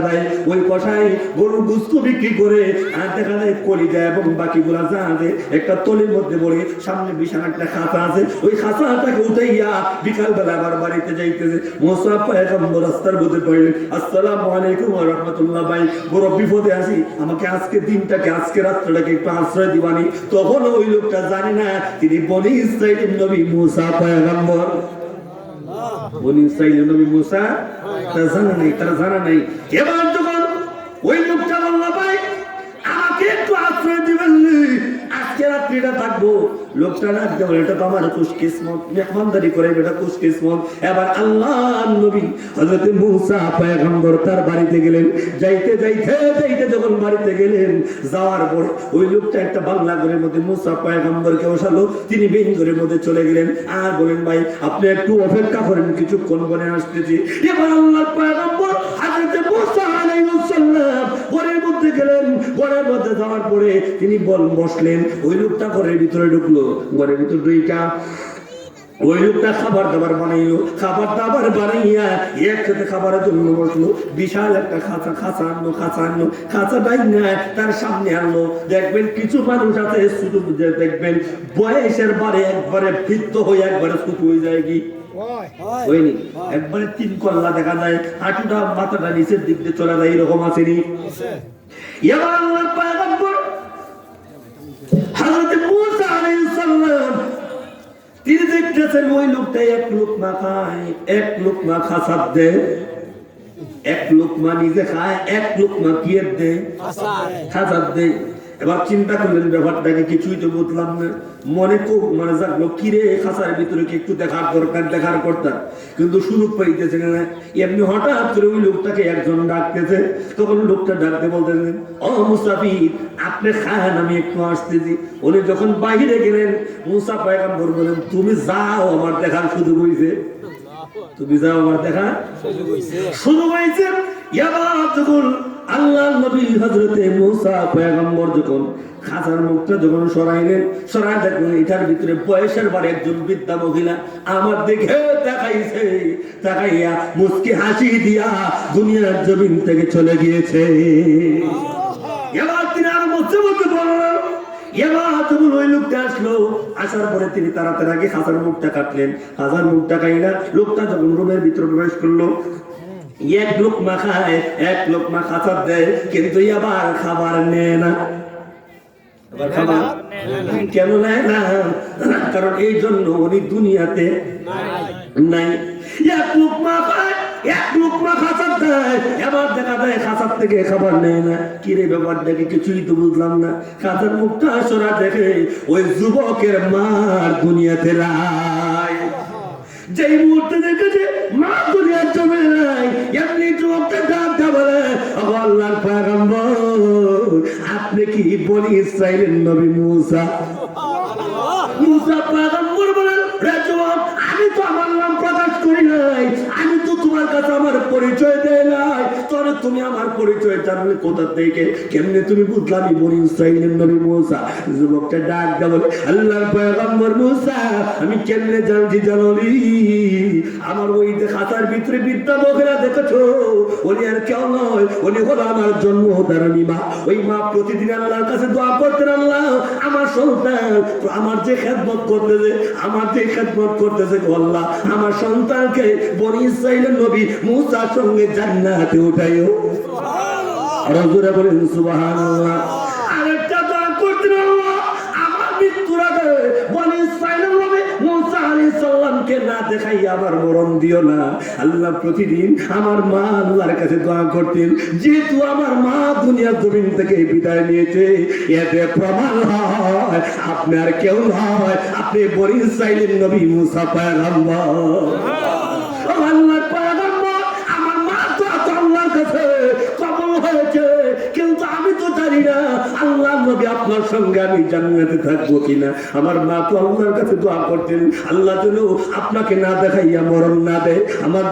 দেয়। ওই কসাই গরুর গোশত বিক্রি করে আর দেখা যায় কলিজা এবং বাকিগুলা যা আছে একটা তলির মধ্যে পড়ে, সামনে বিশাল একটা খাঁচা আছে, ওই খাঁচাটাকে উঠাইয়া বিকালবেলা আবার বাড়িতে যাইতেছে। মূসা পয়গম্বর রাস্তার মধ্যে পড়লেন, আসসালামু আলাইকুম ওয়া রাহমাতুল্লাহ, ভাই বড় বিপদে আছি, আমাকে আজকে দিনটাকে আজকে রাত্রটাকে একটু আশ্রয় দিবানি। তখন ওই লোকটা জানে না তিনি বনি ইসরাইলের নবী মূসা পয়গম্বর। বনি ইসরাইলের নবী মূসা তারা জানা নাই। এবার যখন ওই লোকটা বলল, ভাই আমাকে একটু আশ্রয় দিবেন, আজকে রাত্রিটা থাকবো। লোকটা রাখতে বলে এটা তো আমার খুশকিসমত, মেহমানদারি করে এটা খুশকিসমত। এবার আল্লাহ নবী হযরত মূসা পয়গম্বর তার বাড়িতে গেলেন। যাইতে যখন বাড়িতে গেলেন, যাওয়ার পর ওই লোকটা একটা বাংলা ঘরের মধ্যে মূসা পয়গম্বরকে বসালো। তিনি বেন ঘরের মধ্যে চলে গেলেন আর বলেন, ভাই আপনি একটু অপেক্ষা করেন, কিছুক্ষণ পরে আসতেছি। এবার আল্লাহর পয়গম্বর হযরত মূসা আলাইহিস সালাম ঘরের মধ্যে গেলেন। ঘরের মধ্যে যাওয়ার পরে তিনি বসলেন। ওই লোকটা ঘরের ভিতরে ঢুকলো। ঘরের ভিতরে ঢুইকা ওই লোকটা খাবার দাবার বানাইলো, খাবার দাবার বানাইয়া একসাথে খাবারের জন্য বসলো। বিশাল একটা খাঁচা আনলো, খাঁচাটাই না তার সামনে আনলো। দেখবেন কিছু মানুষ আছে শুধু দেখবেন বয়সের বারে একবারে বৃদ্ধ হয়ে একবারে শুধু হয়ে যায় কি হয়নি, একবারে 3 কল্লা দেখা যায়, হাঁটুটা মাথাটা নিচের দিক দিয়ে চলে যায়, এরকম আসেনি? এবার আল্লাহর পয়গম্বর হযরত মূসা আলাইহিস সালাম তিনি দেখতেছেন ওই লোকটা এক লোকমা খায়, এক লোকমা খাসাব দেয়, এক লোকমা নিজে খায়, এক লোকমা কি দেয়, খাসাব দেয়। এবার চিন্তা করলেন ব্যাপারটাকে, কিছুই তো বুঝলাম না। মনে খুব মানে জাগলো, কিরে খাসার ভিতরে কি একটু দেখার দরকার, দেখার করতাম, কিন্তু সুযোগ পাইতেছে না। এমনি হঠাৎ করে ওই লোকটাকে একজন ডাকতেছে, তখন লোকটা ডাকতে বলতেছেন, ও মুসাফির আপনি খান, আমি একটু আসতেছি। উনি যখন বাইরে গেলেন, মুসা পয়গম্বর বলেন, তুমি যাও, আমার দেখার সুযোগ হইছে, তুমি যাও, আমার দেখা শুরু হয়েছে। এবার যখন আল্লাহর নবী হযরতে মূসা পয়গম্বর যখন খাঁচার মুখটা যখন সরাইলেন, সরাই দেখলেন এটার ভিতরে বয়সের বারে একজন বৃদ্ধা মহিলা আমার দেখে দেখাইছে, দেখাইয়া মুস্কি হাসি দিয়া দুনিয়ার জমিন থেকে চলে গিয়েছে। এবার তিনি আর বলতে বললেন, এবার যখন ওই লোকটা আসলো, আসার পরে তিনি তাড়াতাড়ি আগে খাঁচার মুখটা কাটলেন, খাঁচার মুখটা কাইনা লোকটা যখন রুমের ভিতরে প্রবেশ করলো, এক লোকমা খায়, এক লোকমা খাঁচার দেয়, কিন্তু আবার খাবার নেয় না। খাবার কেন নেয় না? কারণ এই জন্য উনি দুনিয়াতে নাই। এক লোকমা খায়, এক লোকমা খাঁচার দেয়, এবার দেখা যায় খাঁচার থেকে খাবার নেয় না। কিরে ব্যাপারটাকে কিছুই তো বুঝলাম না। খাঁচার মুখটা সরা দেখে ওই যুবকের মার দুনিয়াতে নাই। যেই মুহূর্তে দেখেছে মা দুনিয়ার জমে নাই, এমনি যুবকটা ডাকতে বলে, আল্লাহর পয়গম্বর আপনি কি বনি ইসরাইলের নবী মূসা? মূসা পয়গম্বর বলেন, রে যুবক, আমি তো আমার নাম প্রকাশ করি নাই, আমি তো তোমার কাছে আমার পরিচয় দেয় নাই, তাহলে তুমি আমার পরিচয় জানলে কোথা থেকে, কেমনে তুমি বুঝলা আমি বনি ইসরাইলের নবী মূসা? যুবকটা ডাকতে বলে, আল্লাহর পয়গম্বর মূসা আমি কেমনে জানছি জানি? আমার ওই যে খাতার ভিতরে বিদ্যা মহিলা দেখেছো, উনি আর কেউ নয়, উনি হলো আমার জন্মধারণী মা। ওই মা প্রতিদিন আল্লাহর কাছে দোয়া করতেন, আল্লাহ আমার সন্তান আমার যে খেদমত করতেছে, আমার যে খেদমত করতেছে, আল্লাহ আমার সন্তানকে বনি ইসরাইলের নবী মূসার সঙ্গে জান্নাতে উঠাইও। আর জোরে বলেন সুবহানাল্লাহ। আরেকটা দোয়া করতেন, আল্লাহ আমার মৃত্যুর আগে বনি ইসরাইলের নবী মূসা আলাইহিস সালামকে না দেখাই আমার মরণ দিও না। আল্লাহ প্রতিদিন আমার মা আল্লাহর কাছে দোয়া করতেন, যেহেতু আমার মা দুনিয়ার জমিন থেকে বিদায় নিয়েছে, এতে প্রমাণ হয় আপনি আর কেউ নয়, আপনি বনি ইসরাইলের নবী মূসা পয়গম্বর। আল্লাহর পয়গম্বর আমার মা তো আল্লাহর কাছে কবুল হয়েছে, কিন্তু আমি তো জানি না আল্লাহর নবী আপনার সঙ্গে আমি জান্নাতে থাকবো কিনা। আমার মা তো আল্লাহর কাছে দোয়া করতেন, আল্লাহ যেন আপনাকে না দেখাইয়া মরণ না দেয়। আমার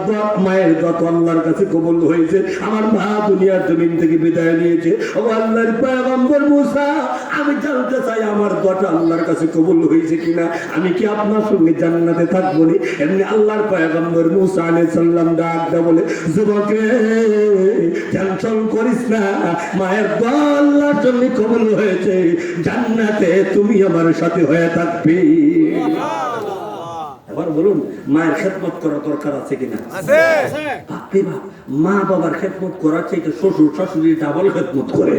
মায়ের যত আল্লাহর কাছে কবুল হয়েছে, আমার মা দুনিয়ার জমিন থেকে বিদায় নিয়েছে। ও আল্লাহর পয়গম্বর মূসা আমি জানতে চাই আমার দোয়াটা আল্লাহর কাছে কবুল হয়েছে কিনা, আমি কি আপনার সঙ্গে জান্নাতে থাকবো নি? এমনি আল্লাহর পয়গম্বর মূসা আলাইহিস সালাম ডাক দেয়া বলে, যুবকে টেনশন করিস না, মায়ের দোয়া আল্লাহর জন্য কবুল হয়েছে, জান্নাতে তুমি আমার সাথে হয়ে থাকবি। এবার বলুন মায়ের খেদমত করা দরকার আছে কিনা? বাপরে বাপ, মা বাবার খেদমত করার চাইতে শ্বশুর শাশুড়ি ডাবল খেদমত করে।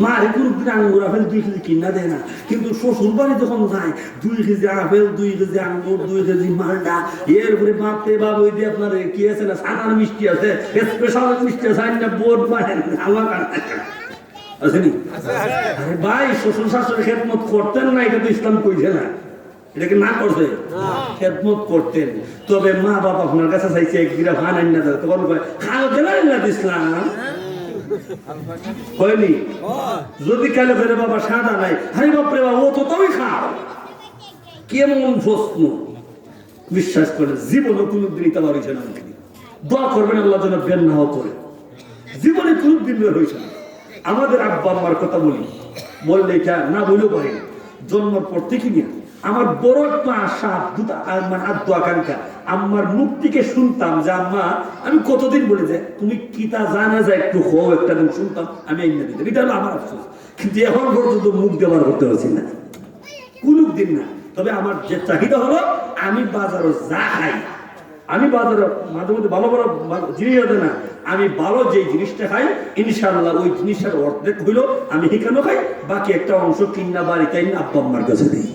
মার কোনদিন আঙ্গুর আপেল 2 কেজি কিনা দেয় না, কিন্তু শ্বশুর বাড়ি যখন যায় 2 কেজি আপেল, 2 কেজি আঙ্গুর, 2 কেজি মালটা, এরপরে বাপরে বাপ ওই দিয়ে আপনার কি আছে না ছানার মিষ্টি আছে, স্পেশাল মিষ্টি আছে, না বোর্ড মারেন আমার আসেনি। আরে ভাই শ্বশুর শাশুড়ি খেদমত করতেন না, এটা তো ইসলাম কইছে না, এটাকে না করছে, খেদমত করতেন। তবে মা বাবা আপনার কাছে চাইছে এক গিরা ভান আইনা দেয়, তখন খাও গেলেন না ইসলাম হয়নি। যদি কালে ফেরে বাবা সাদা নাই, হাই বাপরে বাবা ও তো তাই খাও, কেমন প্রশ্ন? বিশ্বাস করে জীবনে কোনদিন এটা হয়েছে না। দোয়া করবেন আল্লাহ যেন বের না করে, জীবনে কোনদিন বের হয়েছে না। আমাদের আব্বা আম্মার কথা বলি, বললে এটা না বলেও পারি, জন্মের পর থেকে নিয়ে আমার বড় একটা আশা মানে আদ্য আকাঙ্ক্ষা, আমার মুখ থেকে শুনতাম যে আম্মা, আমি কতদিন বলে যে তুমি কিতা জানা যায় একটু হো, একটা দিন শুনতাম আমি আইনা দিতাম, এটা হলো আমার আফসোস। কিন্তু এখন পর্যন্ত মুখ দেওয়ার করতে পারছি না, কোন দিন না। তবে আমার যে চাহিদা হলো, আমি বাজারে যা খাই, আমি বাজারে মাঝে মধ্যে ভালো ভালো জিনিস আছে না, আমি ভালো যে জিনিসটা খাই ইনশাআল্লাহ ওই জিনিসটার অর্ধেক হইলো আমি এখানেও খাই, বাকি একটা অংশ কিনা বাড়িতে আব্বা আম্মার কাছে দিই।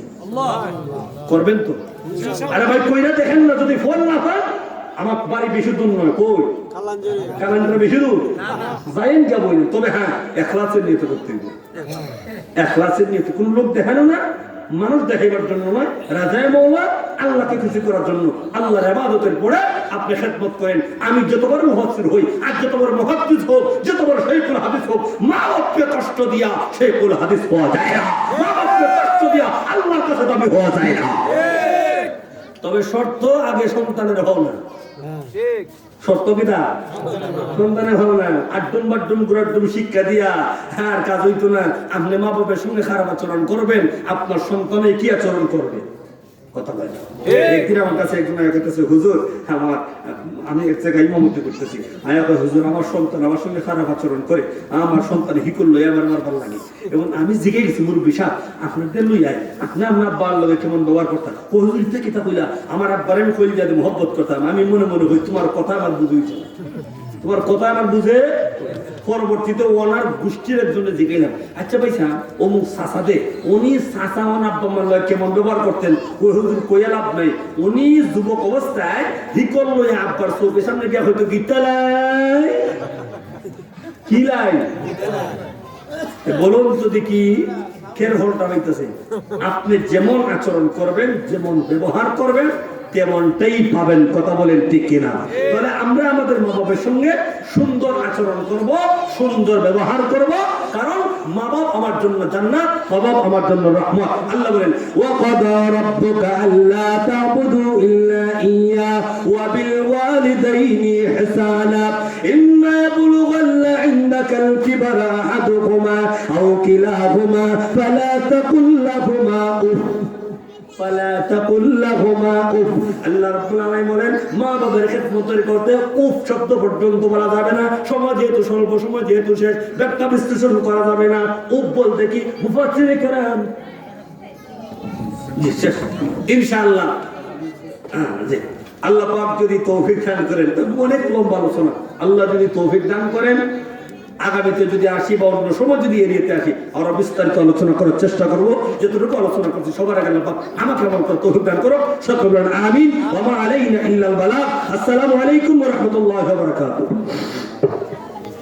করবেন তো? আরে ভাই কইরা দেখেন না, যদি ফোন না পান, আমার বাড়ি বেশি দূর নয়, কই কালান্দ্রা বেশি দূর যাইন যাবো। তবে হ্যাঁ, এখলাসের নিয়ত করতে হবে, এখলাসের নিয়ত। কোন লোক দেখানো না, মানুষ দেখাইবার জন্য নয়, রাজায় মওলা আল্লাহকে খুশি করার জন্য। আল্লাহর ইবাদতের পরে আপনি খেদমত করেন। আমি যত বড় মুফাসসির হই, আর যত বড় মুহাদ্দিস হোক, যত বড় শাইখুল হাদিস হোক, মা বাপকে কষ্ট দিয়া শাইখুল হাদিস হওয়া যায় না, মা বাপকে কষ্ট দিয়া আল্লাহর কাছে দামি হওয়া যায় না। তবে শর্ত আগে সন্তানের হও না, ঠিক শর্ত কিনা সন্তানের হও না। আড্ডুম বাড্ডুম গুড়াড্ডুম শিক্ষা দিয়া হ্যাঁ কাজ হইতো না। আপনি মা বাপের সঙ্গে খারাপ আচরণ করবেন, আপনার সন্তানে কি আচরণ করবে? কথা বলে একদিন আমার কাছে একজন কাছে হুজুর, আমি এক জায়গায় ইমামতি করতেছি, হুজুর আমার সন্তান আমার সঙ্গে খারাপ আচরণ করে, আমার সন্তান হি করলো, আমার মারবার লাগে। এবং আমি জিগে গেছি মুরব্বী সাহেব, আপনাদের লই আয়, আপনি আমার আব্বার লগে কেমন ব্যবহার করতাম? ও হুজুর থেকে তা কইলা, আমার আব্বার আমি কইল যাতে মহব্বত করতাম। আমি মনে মনে হই তোমার কথা আমার বুঝেছি, তোমার কথা আমার বুঝে। পরবর্তীতে ওনার গোষ্ঠীর একজনে জিগাইলাম, আচ্ছা ভাইসা অমুক চাচা দে, উনি চাচা ওনার আব্বা আম্মার লগে কেমন ব্যবহার করতেন? ওই হুজুর কইয়া লাভ নাই, উনি যুবক অবস্থায় হিকল লইয়া আব্বার চোখের সামনে গিয়া হয়তো গীতা লাই কি লাই বলুন তো দেখি, খের হলটা হইতেছে। আপনি যেমন আচরণ করবেন, যেমন ব্যবহার করবেন, তেমনটাই পাবেন। কথা বলেন ঠিক কিনা? তাহলে আমরা আমাদের মা বাবার সঙ্গে সুন্দর আচরণ করব, সুন্দর ব্যবহার করব, কারণ মা বাপ আমার জন্য জান্নাত, মা বাপ আমার জন্য রহমত। আল্লাহ বলেন, ওয়া কাদা রাব্বুকা আল্লা তা'বুদু ইল্লা ইয়্যা ওয়া বিল ওয়ালিদাইনি ইহসানা ইম্মা ইয়াবলুগান্না ইনদাকাল কিবারা আহাদুহুমা আও কিলাহুমা ফালা তাকুল লাহুমা উফ ফালা তাকুল লাহুমা উফ। আল্লাহ রাব্বুল আলামিন বলেন, মা বাবার খেদমত করতে উফ শব্দ পর্যন্ত বলা যাবে না। সময় যেহেতু স্বল্প, সময় যেহেতু শেষ, ব্যাখ্যা বিশ্লেষণ করা যাবে না। উফ বলতে কি মুফাসসিরে কেরাম ইনশাআল্লাহ জি আল্লাহ পাক যদি তৌফিক দান করেন, তবে অনেক লম্বা আলোচনা। আল্লাহ যদি তৌফিক দান করেন, আগামীতে যদি আসি বা অন্য সময় যদি এরিয়াতে আসি, আমরা বিস্তারিত আলোচনা করার চেষ্টা করবো। যতটুকু আলোচনা করছি সবার আগে আল্লাহ পাক আমাকে আমার তৌফিক দান করো। সকলে বলেন আমিন। ওয়া মা আলাইনা ইল্লাল বালাগ। আসসালামু আলাইকুম ওয়া রাহমাতুল্লাহি ওয়া বারাকাতুহু।